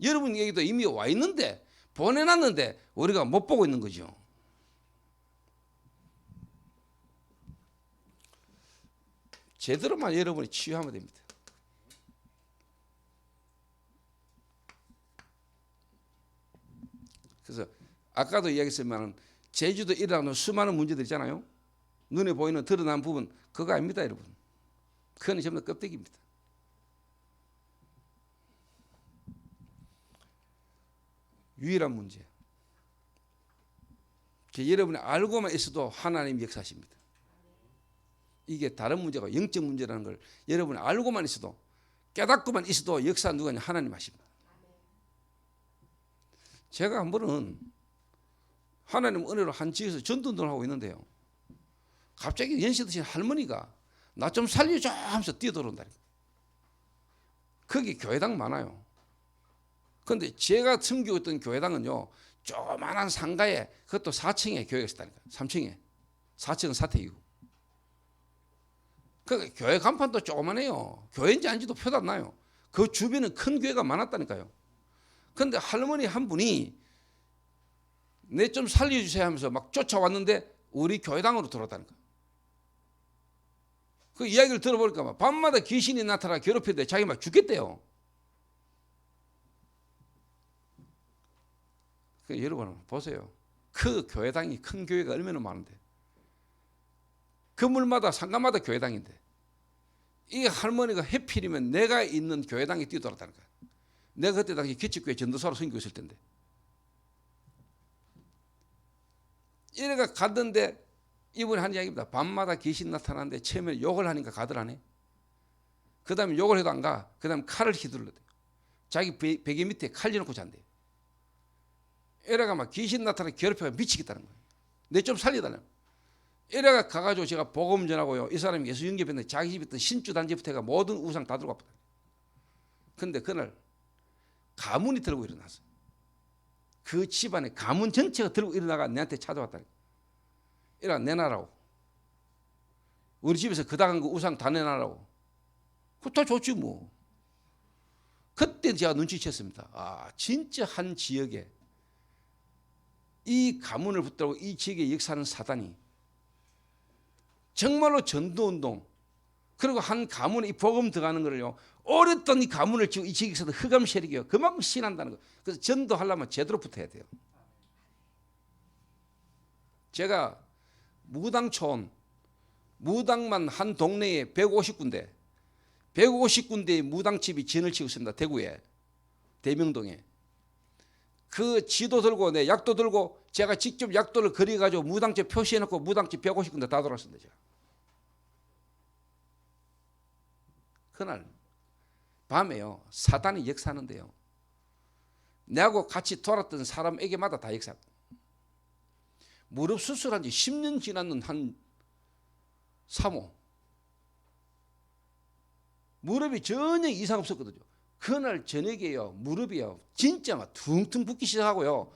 여러분에게도 이미 와 있는데, 보내놨는데 우리가 못 보고 있는 거죠. 제대로만 여러분이 치유하면 됩니다. 그래서 아까도 이야기했지만 제주도 일어나는 수많은 문제들 있잖아요. 눈에 보이는 드러난 부분, 그거 아닙니다, 여러분. 그건 전부 다 껍데기입니다. 유일한 문제, 여러분이 알고만 있어도 하나님 역사하십니다. 이게 다른 문제가 영적 문제라는 걸 여러분이 알고만 있어도, 깨닫고만 있어도 역사 누가냐? 하나님 하십니다. 제가 한 번은 하나님 은혜로 한 지역에서 전도운동을 하고 있는데요, 갑자기 연세 드신 할머니가 나 좀 살려줘 하면서 뛰어들어온다. 거기 교회당 많아요. 그런데 제가 섬기고 있던 교회당은요, 조그만한 상가에, 그것도 4층에 교회가 있었다니까. 3층에. 4층은 사택이고. 그 교회 간판도 조그만해요. 교회인지 아닌지도 표도 안 나요. 그 주변은 큰 교회가 많았다니까요. 그런데 할머니 한 분이 내 좀 살려주세요 하면서 막 쫓아왔는데 우리 교회당으로 들어왔다니까. 그 이야기를 들어보니까 밤마다 귀신이 나타나 괴롭히는데 자기 막 죽겠대요. 여러분 보세요. 그 교회당이, 큰 교회가 얼마나 많은데, 건물마다 상가마다 교회당인데, 이 할머니가 해필이면 내가 있는 교회당에 뛰어들었다는 거야. 내가 그때 당시 기축교회 전도사로 섬기고 있을 텐데. 이래가 갔는데 이분이 한 이야기입니다. 밤마다 귀신 나타나는데 처음에 욕을 하니까 가더라네. 그 다음에 욕을 해도 안 가. 그 다음에 칼을 휘둘러대요. 자기 베개 밑에 칼 넣어놓고 잔대요. 이래가 막 귀신 나타나 괴롭혀가 미치겠다는 거예요. 내 좀 살려달라고. 이래가 가가지고 제가 복음 전하고요, 이 사람이 예수 영접했는데 자기 집에 있던 신주단지부터 해가 모든 우상 다 들고 왔거든요. 그런데 그날 가문이 들고 일어났어요. 그 집안에 가문 전체가 들고 일어나가 내한테 찾아왔다. 이래가 내놔라고. 우리 집에서 그다간 거 우상 다 내놔라고. 그거 다 좋지 뭐. 그때 제가 눈치챘습니다. 아, 진짜 한 지역에 이 가문을 붙들고 이 지역에 역사하는 사단이 정말로 전도운동, 그리고 한 가문에 이 복음 들어가는 거를요, 오랫동안 이 가문을 지고 이 지역에서도 흑암 세력이요, 그만큼 신한다는 거. 그래서 전도하려면 제대로 붙어야 돼요. 제가 무당촌, 무당만 한 동네에 150군데, 150군데의 무당집이 진을 치고 있습니다. 대구에, 대명동에. 그 지도 들고 내 약도 들고 제가 직접 약도를 그려가지고 무당집 표시해놓고 무당집 150군데 다 돌았습니다. 제가. 그날 밤에요, 사단이 역사하는데요, 내하고 같이 돌았던 사람에게마다 다 역사하고, 무릎 수술한 지 10년 지났는 한 사모, 무릎이 전혀 이상 없었거든요. 그날 저녁에요, 무릎이요 진짜 막 퉁퉁 붓기 시작하고요.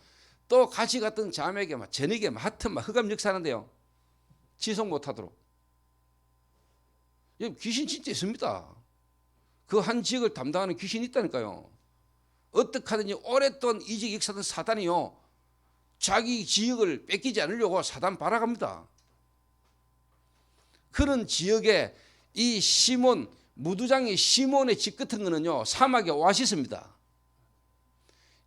또 같이 갔던 자매에게 막 저녁에 막 하여튼 막 흑암 역사하는데요, 지속 못하도록. 귀신 진짜 있습니다. 그 한 지역을 담당하는 귀신이 있다니까요. 어떻게 하든지 오랫동안 이 지역 역사던 사단이요, 자기 지역을 뺏기지 않으려고 사단 발악합니다. 그런 지역에 이 시몬, 무두장의 시몬의 집 같은 거는요, 사막의 오아시스입니다.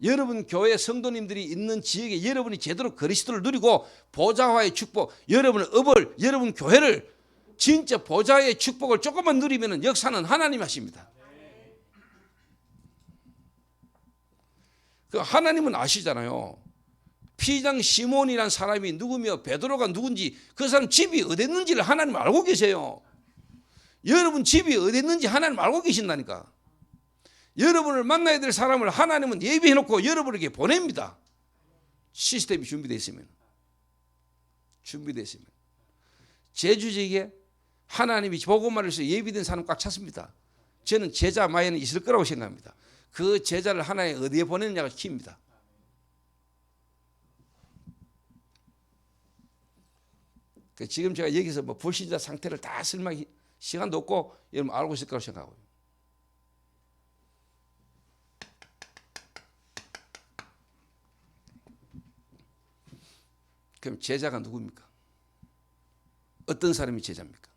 여러분 교회 성도님들이 있는 지역에 여러분이 제대로 그리스도를 누리고 보좌와의 축복, 여러분의 업을, 여러분 교회를 진짜 보좌의 축복을 조금만 누리면 역사는 하나님 하십니다. 그 하나님은 아시잖아요. 피장 시몬이라는 사람이 누구며 베드로가 누군지, 그 사람 집이 어디 있는지를 하나님 알고 계세요. 여러분 집이 어디 있는지 하나님 알고 계신다니까. 여러분을 만나야 될 사람을 하나님은 예비해 놓고 여러분에게 보냅니다. 시스템이 준비되어 있으면. 제주 지역에 하나님이 복음을 위해서 예비된 사람 꽉 찼습니다. 저는 제자 마에는 있을 거라고 생각합니다. 그 제자를 하나에 어디에 보내느냐가 키입니다. 지금 제가 여기서 뭐 불신자 상태를 다 설명할 시간도 없고 여러분 알고 있을 거라고 생각하고요. 그럼 제자가 누굽니까? 어떤 사람이 제자입니까?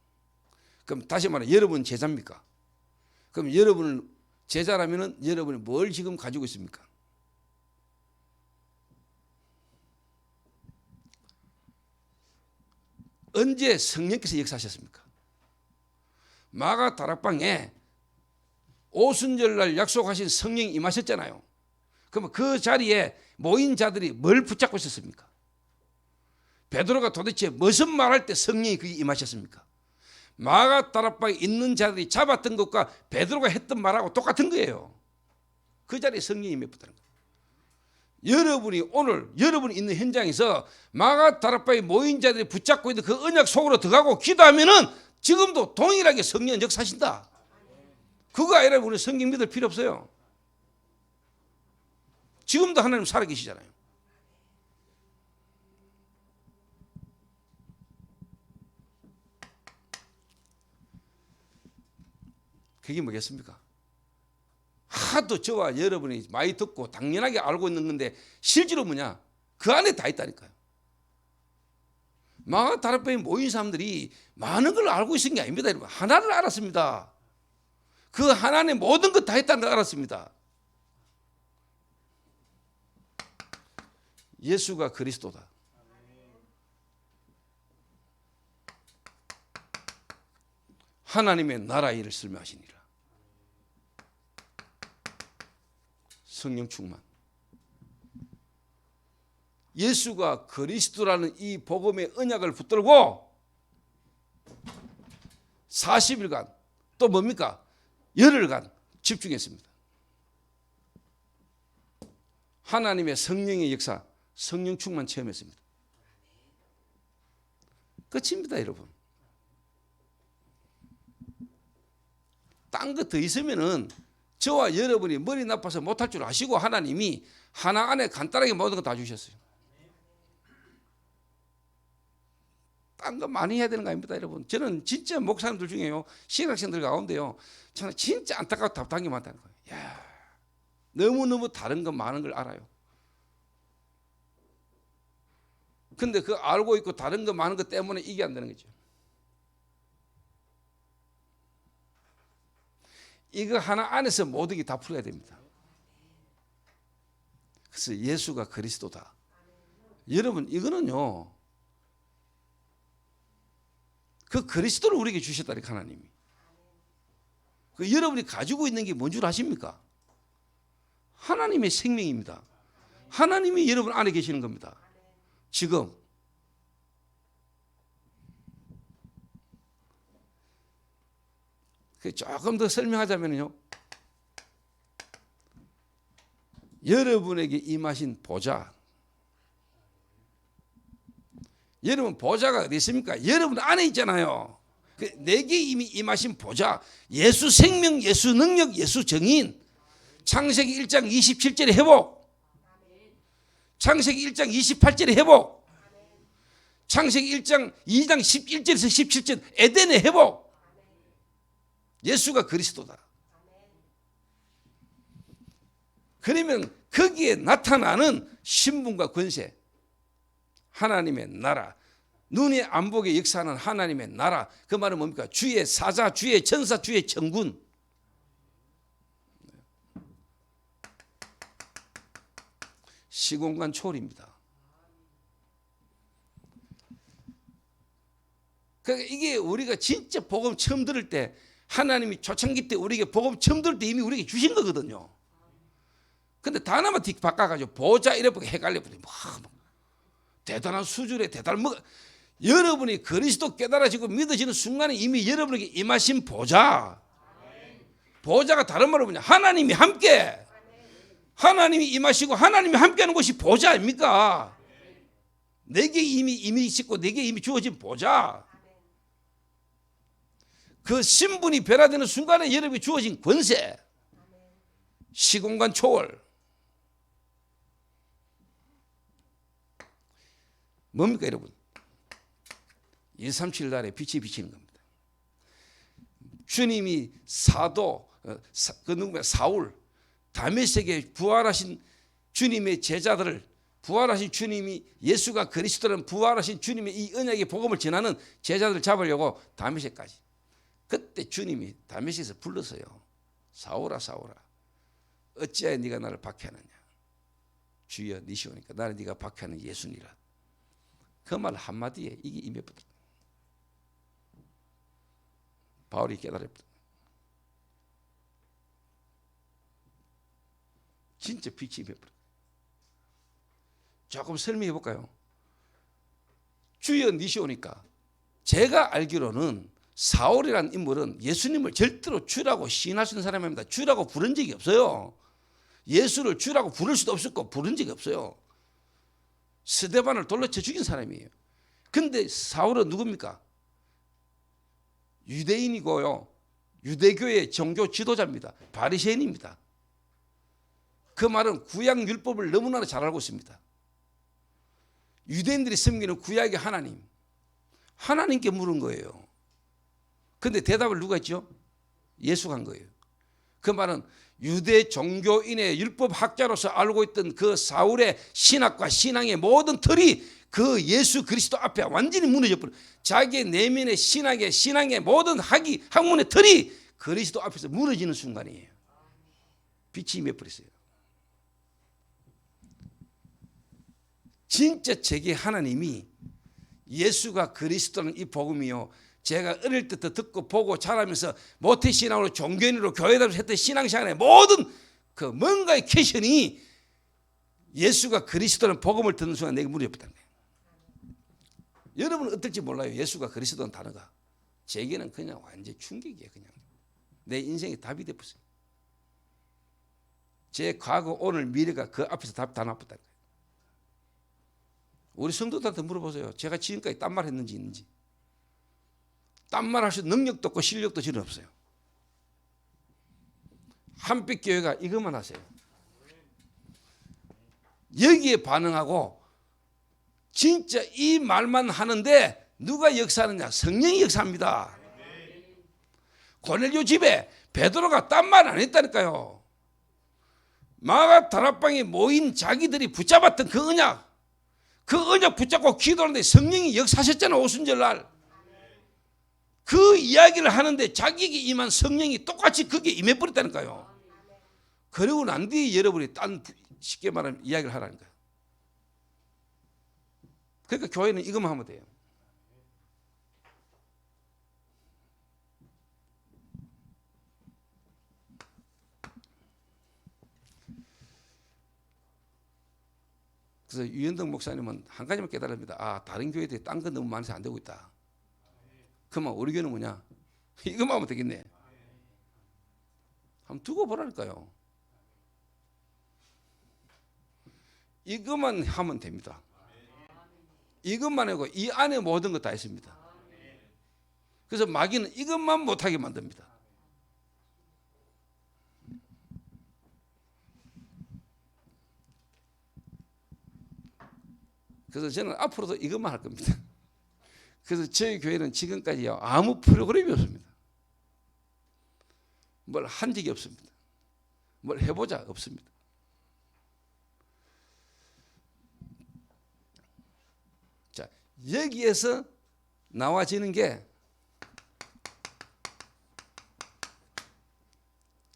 그럼 다시 말해, 여러분 제자입니까? 그럼 여러분은 제자라면은 여러분이 뭘 지금 가지고 있습니까? 언제 성령께서 역사하셨습니까? 마가 다락방에 오순절날 약속하신 성령이 임하셨잖아요. 그러면 그 자리에 모인 자들이 뭘 붙잡고 있었습니까? 베드로가 도대체 무슨 말할 때 성령이 그게 임하셨습니까? 마가 다락방에 있는 자들이 잡았던 것과 베드로가 했던 말하고 똑같은 거예요. 그 자리에 성령이 임했다는 거예요. 여러분이 오늘 여러분이 있는 현장에서 마가 다락방에 모인 자들이 붙잡고 있는 그 언약 속으로 들어가고 기도하면은 지금도 동일하게 성령 역사하신다. 그거 아니라 우리 성경 믿을 필요 없어요. 지금도 하나님 살아계시잖아요. 그게 뭐겠습니까? 하도 저와 여러분이 많이 듣고 당연하게 알고 있는 건데 실제로 뭐냐? 그 안에 다 있다니까요. 마가 다락방에 모인 사람들이 많은 걸 알고 있은 게 아닙니다. 여러분. 하나를 알았습니다. 그 하나의 모든 것 다 했다는 걸 알았습니다. 예수가 그리스도다. 하나님의 나라 일을 설명하시니라. 성령 충만. 예수가 그리스도라는 이 복음의 언약을 붙들고 40일간 또 뭡니까? 열흘간 집중했습니다. 하나님의 성령의 역사, 성령 충만 체험했습니다. 끝입니다, 여러분. 딴 거 더 있으면은 저와 여러분이 머리 나빠서 못할 줄 아시고 하나님이 하나 안에 간단하게 모든 거 다 주셨어요. 딴 거 많이 해야 되는 거 아닙니다, 여러분. 저는 진짜 목사님들 중에요, 신학생들 가운데요, 저는 진짜 안타깝고 답답한 게 많다는 거예요. 야, 너무너무 다른 거 많은 걸 알아요. 근데 그 알고 있고 다른 거 많은 것 때문에 이게 안 되는 거죠. 이거 하나 안에서 모든 게 다 풀어야 됩니다. 그래서 예수가 그리스도다. 여러분, 이거는요, 그 그리스도를 우리에게 주셨다니까, 하나님이. 그 여러분이 가지고 있는 게 뭔 줄 아십니까? 하나님의 생명입니다. 하나님이 여러분 안에 계시는 겁니다. 지금. 조금 더 설명하자면요, 여러분에게 임하신 보좌, 여러분 보좌가 어디 있습니까? 여러분 안에 있잖아요. 내게 이미 임하신 보좌, 예수 생명, 예수 능력, 예수 정인. 창세기 1장 27절의 회복, 창세기 1장 28절의 회복, 창세기 1장 2장 11절에서 17절 에덴의 회복. 예수가 그리스도다. 그러면 거기에 나타나는 신분과 권세, 하나님의 나라, 눈에 안 보게 역사하는 하나님의 나라, 그 말은 뭡니까? 주의 사자, 주의 전사, 주의 정군. 시공간 초월입니다. 그러니까 이게 우리가 진짜 복음 처음 들을 때, 하나님이 초창기 때 우리에게 복음 처음 들을 때 이미 우리에게 주신 거거든요. 근데 단어만 틱 바꿔가지고 보자 이래보고 헷갈려버리면 대단한 수준의 대단한 여러분이 그리스도 깨달아지고 믿어지는 순간에 이미 여러분에게 임하신 보좌. 보좌가 다른 말로 뭐냐? 하나님이 함께. 하나님이 임하시고 하나님이 함께하는 것이 보좌 아닙니까? 내게 이미 있고 내게 이미 주어진 보좌. 그 신분이 변화되는 순간에 여러분이 주어진 권세. 시공간 초월. 뭡니까 여러분? 137 날에 빛이 비치는 겁니다. 주님이 사도 그 누구야? 사울 다메섹에 부활하신 주님의 제자들을, 부활하신 주님이 예수가 그리스도라는 부활하신 주님의 이 언약의 복음을 전하는 제자들을 잡으려고 다메섹까지. 그때 주님이 다메섹에서 불렀어요. 사울아 사울아 어찌하여 네가 나를 박해하느냐. 주여 니시오니까 나는 네가 박해하는 예수니라. 그 말 한마디에 이게 임해버렸다. 바울이 깨달았다. 진짜 빛이 임해버렸다. 조금 설명해 볼까요? 주여 니시오니까 제가 알기로는 사울이라는 인물은 예수님을 절대로 주라고 시인할 수 있는 사람입니다. 주라고 부른 적이 없어요. 예수를 주라고 부를 수도 없었고 부른 적이 없어요. 스데반을 돌려쳐 죽인 사람이에요. 근데 사울은 누굽니까? 유대인이고요. 유대교의 종교 지도자입니다. 바리새인입니다. 그 말은 구약 율법을 너무나 잘 알고 있습니다. 유대인들이 섬기는 구약의 하나님, 하나님께 물은 거예요. 근데 대답을 누가 했죠? 예수가 한 거예요. 그 말은 유대 종교인의 율법학자로서 알고 있던 그 사울의 신학과 신앙의 모든 틀이 그 예수 그리스도 앞에 완전히 무너져 버려. 자기의 내면의 신앙의 모든 학문의 틀이 그리스도 앞에서 무너지는 순간이에요. 빛이 임해버렸어요. 진짜 제게 하나님이 예수가 그리스도는 이 복음이요, 제가 어릴 때부터 듣고 보고 자라면서 모태신앙으로 종교인으로 교회다니면서 했던 신앙생활의 모든 그 뭔가의 퀘션이 예수가 그리스도는 복음을 듣는 순간 내게 무너졌다는 거예요. 여러분은 어떨지 몰라요. 예수가 그리스도는 단어가 제게는 그냥 완전 충격이에요. 그냥 내 인생의 답이 되었어요. 제 과거 오늘 미래가 그 앞에서 다 나왔다는 거예요. 우리 성도들한테 물어보세요. 제가 지금까지 딴 말 했는지 있는지. 딴 말 할 수 있는 능력도 없고 실력도 전혀 없어요. 한빛교회가 이것만 하세요. 여기에 반응하고 진짜 이 말만 하는데 누가 역사하느냐? 성령이 역사합니다. 고넬료 집에 베드로가 딴 말 안 했다니까요. 마가 다락방에 모인 자기들이 붙잡았던 그 언약 붙잡고 기도하는데 성령이 역사하셨잖아요. 오순절날. 그 이야기를 하는데 자기에게 임한 성령이 똑같이 그게 임해버렸다니까요. 그러고 난 뒤에 여러분이 딴 쉽게 말하면 이야기를 하라니까요. 그러니까 교회는 이것만 하면 돼요. 그래서 유현덕 목사님은 한 가지만 깨달습니다. 아, 다른 교회들이 딴 거 너무 많아서 안 되고 있다. 그러면 우리 교회는 뭐냐? 이것만 하면 되겠네. 한번 두고 보라니까요. 이것만 하면 됩니다. 이것만 하고 이 안에 모든 것 다 있습니다. 그래서 마귀는 이것만 못하게 만듭니다. 그래서 저는 앞으로도 이것만 할 겁니다. 그래서 저희 교회는 지금까지요 아무 프로그램이 없습니다. 뭘 한 적이 없습니다. 뭘 해보자 없습니다. 자, 여기에서 나와지는 게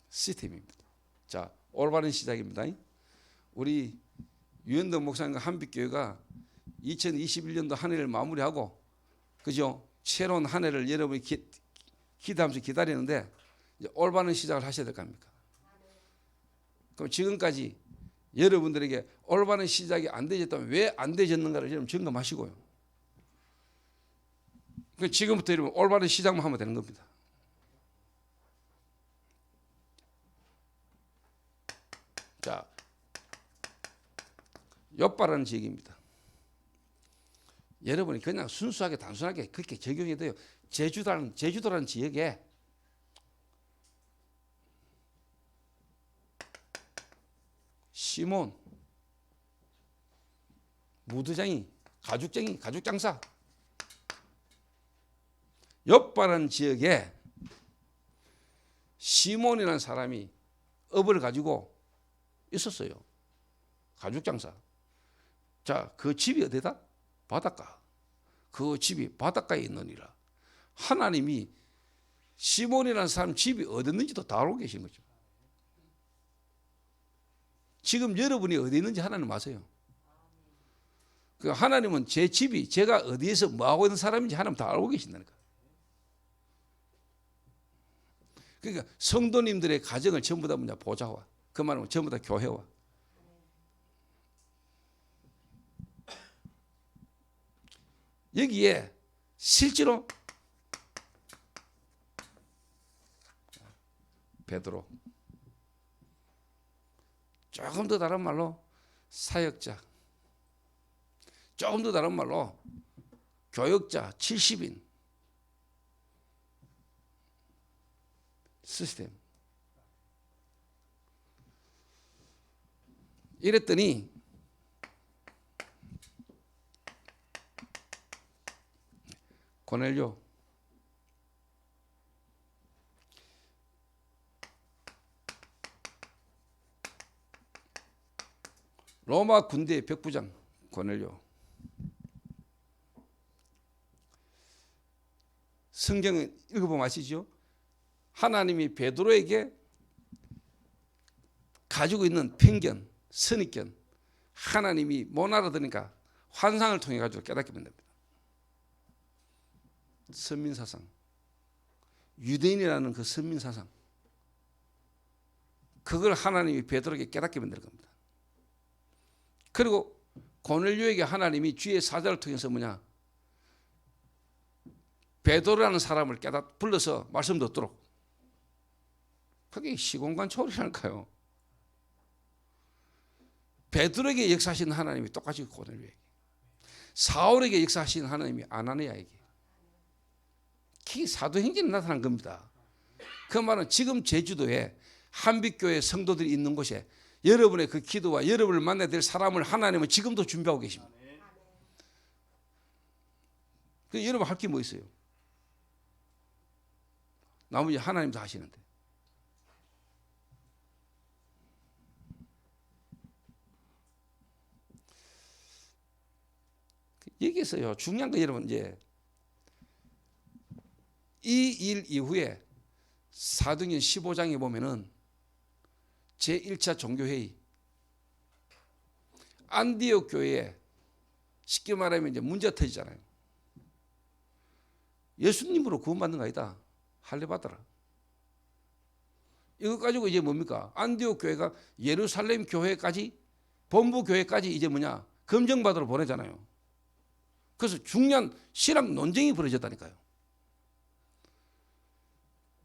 시스템입니다. 자, 올바른 시작입니다. 우리 유현덕 목사님과 한빛교회가 2021년도 한 해를 마무리하고, 그죠? 새로운 한 해를 여러분이 기도하면서 기다리는데 이제 올바른 시작을 하셔야 될 거 아닙니까? 그럼 지금까지 여러분들에게 올바른 시작이 안 되셨다면 왜 안 되셨는가를 여러분 점검하시고요. 지금부터 여러분 올바른 시작만 하면 되는 겁니다. 자, 욥바라는 지역입니다. 여러분이 그냥 순수하게 단순하게 그렇게 적용해도 돼요. 제주도라는 지역에 시몬, 무드쟁이, 가죽장사, 욥바라는 지역에 시몬이라는 사람이 업을 가지고 있었어요. 가죽장사. 자, 그 집이 어디다? 바닷가. 그 집이 바닷가에 있느니라. 하나님이 시몬이라는 사람 집이 어디 있는지도 다 알고 계신 거죠. 지금 여러분이 어디 있는지 하나님 아세요. 그 하나님은 제 집이 제가 어디에서 뭐하고 있는 사람인지 하나님 다 알고 계신다니까. 그러니까 성도님들의 가정을 전부 다 뭐냐 보좌와, 그 말은 전부 다 교회와, 여기에 실제로 베드로, 조금 더 다른 말로 사역자, 조금 더 다른 말로 교역자, 70인 시스템. 이랬더니 고넬료, 로마 군대의 백부장 고넬료. 성경을 읽어보면 아시죠? 하나님이 베드로에게 가지고 있는 편견, 선입견, 하나님이 못 알아들으니까 환상을 통해 가지고 깨닫게 만듭니다. 선민사상, 유대인이라는 그 선민사상, 그걸 하나님이 베드로에게 깨닫게 만들 겁니다. 그리고 고넬료에게 하나님이 주의 사자를 통해서 뭐냐, 베드로라는 사람을 불러서 말씀 듣도록. 그게 시공간 초월이라니까요. 베드로에게 역사하시는 하나님이 똑같이 고넬료에게, 사울에게 역사하시는 하나님이 아나니아에게, 그 사도행전에 나타난 겁니다. 그 말은 지금 제주도에 한빛교회 성도들이 있는 곳에 여러분의 그 기도와 여러분을 만나야 될 사람을 하나님은 지금도 준비하고 계십니다. 그 여러분 할 게 뭐 있어요? 나머지 하나님도 하시는데. 여기서요 중요한 거 여러분, 이제 이 일 이후에 사도행전 15장에 보면은 제1차 종교회의, 안디옥 교회에 쉽게 말하면 이제 문제가 터지잖아요. 예수님으로 구원받는 거 아니다, 할례 받아라. 이거 가지고 이제 뭡니까? 안디옥 교회가 예루살렘 교회까지, 본부 교회까지 이제 뭐냐, 검증받으러 보내잖아요. 그래서 중요한 신학 논쟁이 벌어졌다니까요.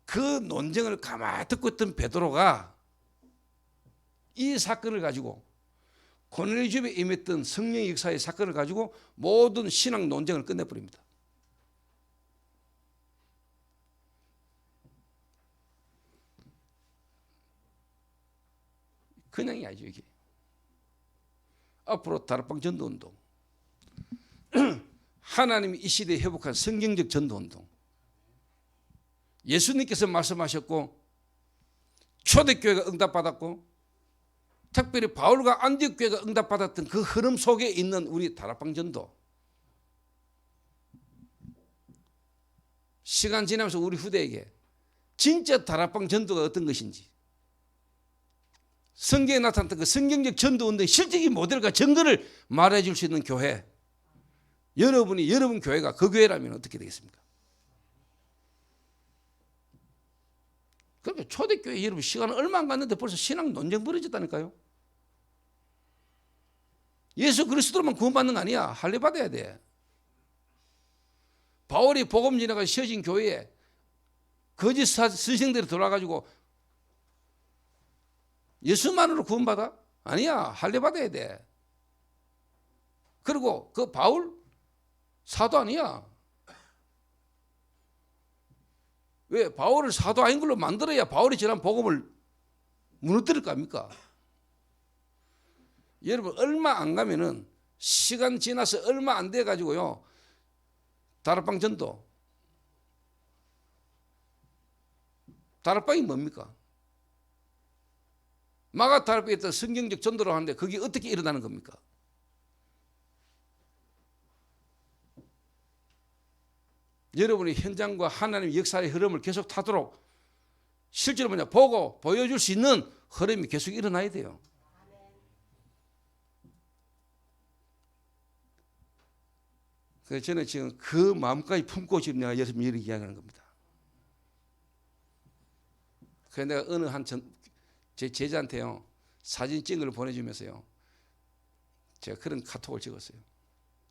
그 논쟁을 가만히 듣고 있던 베드로가 이 사건을 가지고 고넬료 집에 임했던 성령의 역사의 사건을 가지고 모든 신앙 논쟁을 끝내버립니다. 그냥이 아니죠 이게. 앞으로 다락방 전도운동, 하나님이 이 시대에 회복한 성경적 전도운동, 예수님께서 말씀하셨고 초대교회가 응답받았고 특별히 바울과 안디옥교회가 응답받았던 그 흐름 속에 있는 우리 다락방 전도, 시간 지나면서 우리 후대에게 진짜 다락방 전도가 어떤 것인지, 성경에 나타났던 그 성경적 전도운동의 실질적인 모델과 증거를 말해줄 수 있는 교회, 여러분 교회가 그 교회라면 어떻게 되겠습니까? 그러니까 초대교회 여러분 시간은 얼마 안 갔는데 벌써 신앙 논쟁 벌어졌다니까요. 예수 그리스도로만 구원받는 거 아니야. 할례 받아야 돼. 바울이 복음 전하가 세워진 교회에 거짓 스승들이 돌아가지고 예수만으로 구원받아? 아니야. 할례 받아야 돼. 그리고 그 바울 사도 아니야. 왜? 바울을 사도 아닌 걸로 만들어야 바울이 전한 복음을 무너뜨릴 거 아닙니까? 여러분 얼마 안 가면은 시간 지나서 얼마 안 돼 가지고요. 다락방 전도. 다락방이 뭡니까? 마가 다락방에 있던 성경적 전도를 하는데 그게 어떻게 일어나는 겁니까? 여러분이 현장과 하나님의 역사의 흐름을 계속 타도록 실제로 뭐냐 보고 보여줄 수 있는 흐름이 계속 일어나야 돼요. 그래서 저는 지금 그 마음까지 품고 지금 내가 여러분 이렇게 이야기하는 겁니다. 그래서 내가 어느 제 제자한테요 사진 찍은 걸 보내주면서요 제가 그런 카톡을 찍었어요.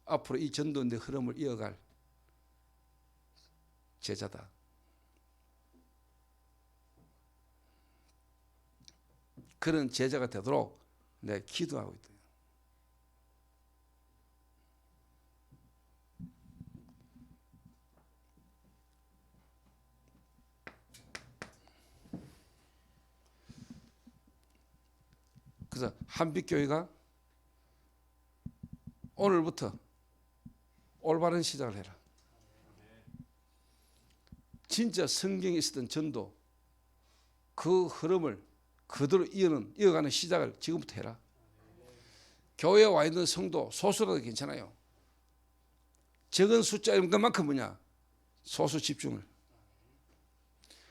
앞으로 이 전도의 흐름을 이어갈 제자다. 그런 제자가 되도록 내가 기도하고 있다. 그래서 한빛교회가 오늘부터 올바른 시작을 해라. 진짜 성경에 있었던 전도 그 흐름을 그대로 이어가는 시작을 지금부터 해라. 교회에 와 있는 성도 소수라도 괜찮아요. 적은 숫자인 것만큼 뭐냐 소수 집중을.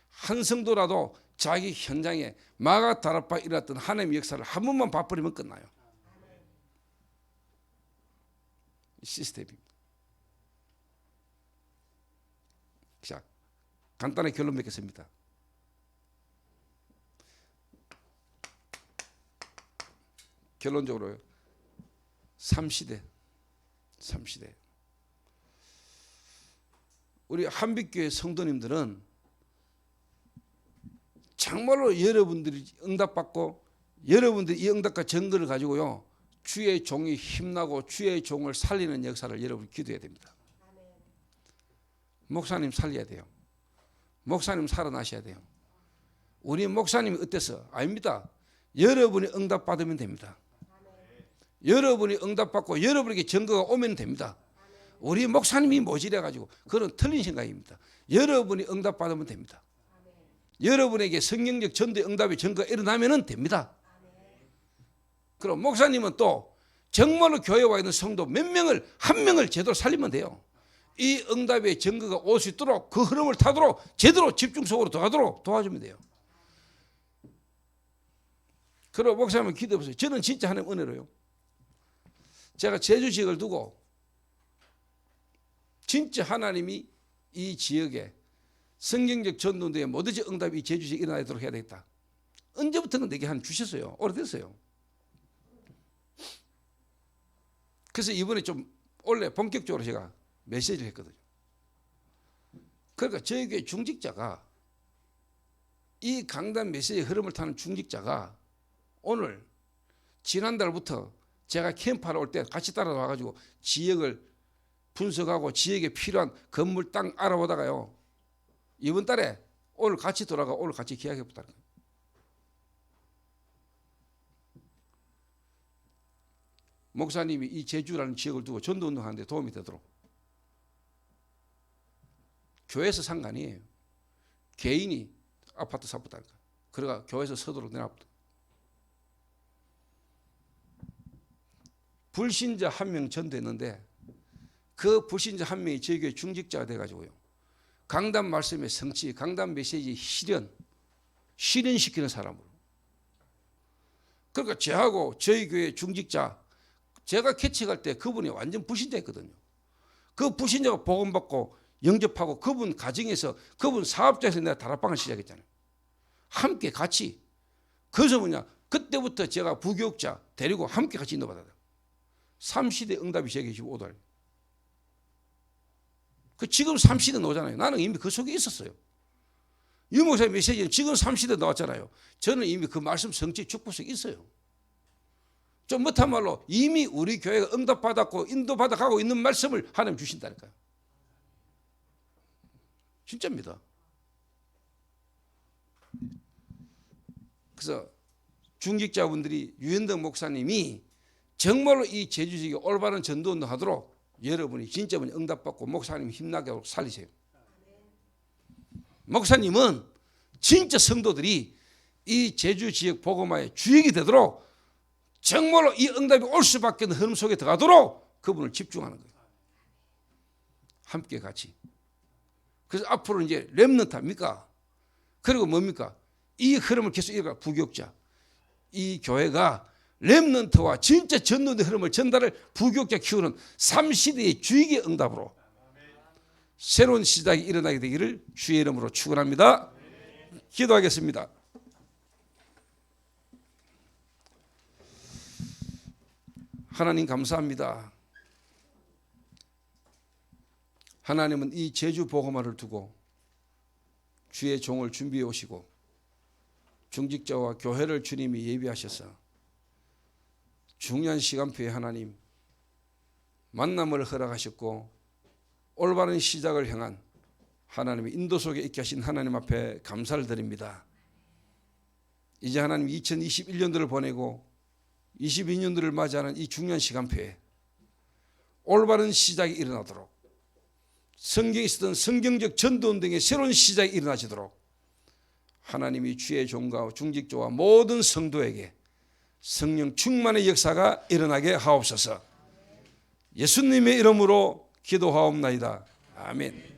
한 성도라도 자기 현장에 마가 다락방에 일어났던 하나님의 역사를 한 번만 봐버리면 끝나요. 시스템입니다. 자, 간단하게 결론 맺겠습니다. 결론적으로요. 3시대. 우리 한빛교회 성도님들은 정말로 여러분들이 응답받고 여러분들이 이 응답과 증거를 가지고요. 주의 종이 힘나고 주의 종을 살리는 역사를 여러분이 기도해야 됩니다. 목사님 살려야 돼요. 목사님 살아나셔야 돼요. 우리 목사님이 어때서? 아닙니다. 여러분이 응답받으면 됩니다. 여러분이 응답받고 여러분에게 증거가 오면 됩니다. 우리 목사님이 모질해가지고 그런 틀린 생각입니다. 여러분이 응답받으면 됩니다. 여러분에게 성경적 전도의 응답의 증거가 일어나면 됩니다. 그럼 목사님은 또 정말로 교회에 와 있는 성도 한 명을 제대로 살리면 돼요. 이 응답의 증거가 올 수 있도록 그 흐름을 타도록 제대로 집중 속으로 들어가도록 도와주면 돼요. 그리고 목사님은 기도해보세요. 저는 진짜 하나님 은혜로요. 제가 제주 지역을 두고 진짜 하나님이 이 지역에 성경적 전도에 뭐든지 응답이 제주 지역에 일어나도록 해야 되겠다. 언제부터는 내게 한 주셨어요. 오래됐어요. 그래서 이번에 좀 원래 본격적으로 제가 메시지를 했거든요. 그러니까 저희 교회 중직자가 이 강단 메시지의 흐름을 타는 중직자가 오늘 지난달부터 제가 캠프하러 올 때 같이 따라와가지고 지역을 분석하고 지역에 필요한 건물 땅 알아보다가요, 이번 달에 오늘 같이 돌아가 오늘 같이 계약해보다는 거예요. 목사님이 이 제주라는 지역을 두고 전도운동하는데 도움이 되도록. 교회에서 산 거 아니에요. 개인이 아파트 사보다는 거예요. 그래가 교회에서 서도록 내놔보다. 불신자 한 명 전도했는데 그 불신자 한 명이 저희 교회 중직자가 돼가지고요, 강단 말씀의 성취, 강단 메시지 실현시키는 사람으로. 그러니까 저하고 저희 교회 중직자, 제가 개척할 때 그분이 완전 불신자였거든요. 그 불신자가 복음받고 영접하고 그분 가정에서 그분 사업자에서 내가 다락방을 시작했잖아요. 함께 같이. 그래서 그때부터 제가 부교육자 데리고 함께 같이 인도받아요. 3시대 응답이 제게 25달. 지금 3시대 나오잖아요. 나는 이미 그 속에 있었어요. 유 목사의 메시지는 지금 3시대 나왔잖아요. 저는 이미 그 말씀 성취 축복 속에 있어요. 좀 못한 말로 이미 우리 교회가 응답받았고 인도받아 가고 있는 말씀을 하나님 주신다니까요. 진짜입니다. 그래서 중직자분들이 유현덕 목사님이 정말로 이 제주 지역에 올바른 전도운동 하도록 여러분이 진짜 응답받고 목사님 힘나게 하도록 살리세요. 목사님은 진짜 성도들이 이 제주 지역 복음화의 주역이 되도록 정말로 이 응답이 올 수밖에 없는 흐름 속에 들어가도록 그분을 집중하는 거예요. 함께 같이. 그래서 앞으로 이제 렘넌트 합니까? 그리고 뭡니까? 이 흐름을 계속 이어가 부교육자. 이 교회가 렘넌트와 진짜 전도의 흐름을 전달할 부교육자 키우는 3시대의 주역의 응답으로 새로운 시작이 일어나게 되기를 주의 이름으로 축원합니다. 기도하겠습니다. 하나님 감사합니다. 하나님은 이 제주 복음화를 두고 주의 종을 준비해 오시고 중직자와 교회를 주님이 예비하셔서 중요한 시간표에 하나님 만남을 허락하셨고 올바른 시작을 향한 하나님의 인도 속에 있게 하신 하나님 앞에 감사를 드립니다. 이제 하나님 2021년도를 보내고 22년도를 맞이하는 이 중요한 시간표에 올바른 시작이 일어나도록 성경에 있었던 성경적 전도운동의 새로운 시작이 일어나시도록 하나님이 주의 종과 중직자와 모든 성도에게 성령 충만의 역사가 일어나게 하옵소서. 예수님의 이름으로 기도하옵나이다. 아멘.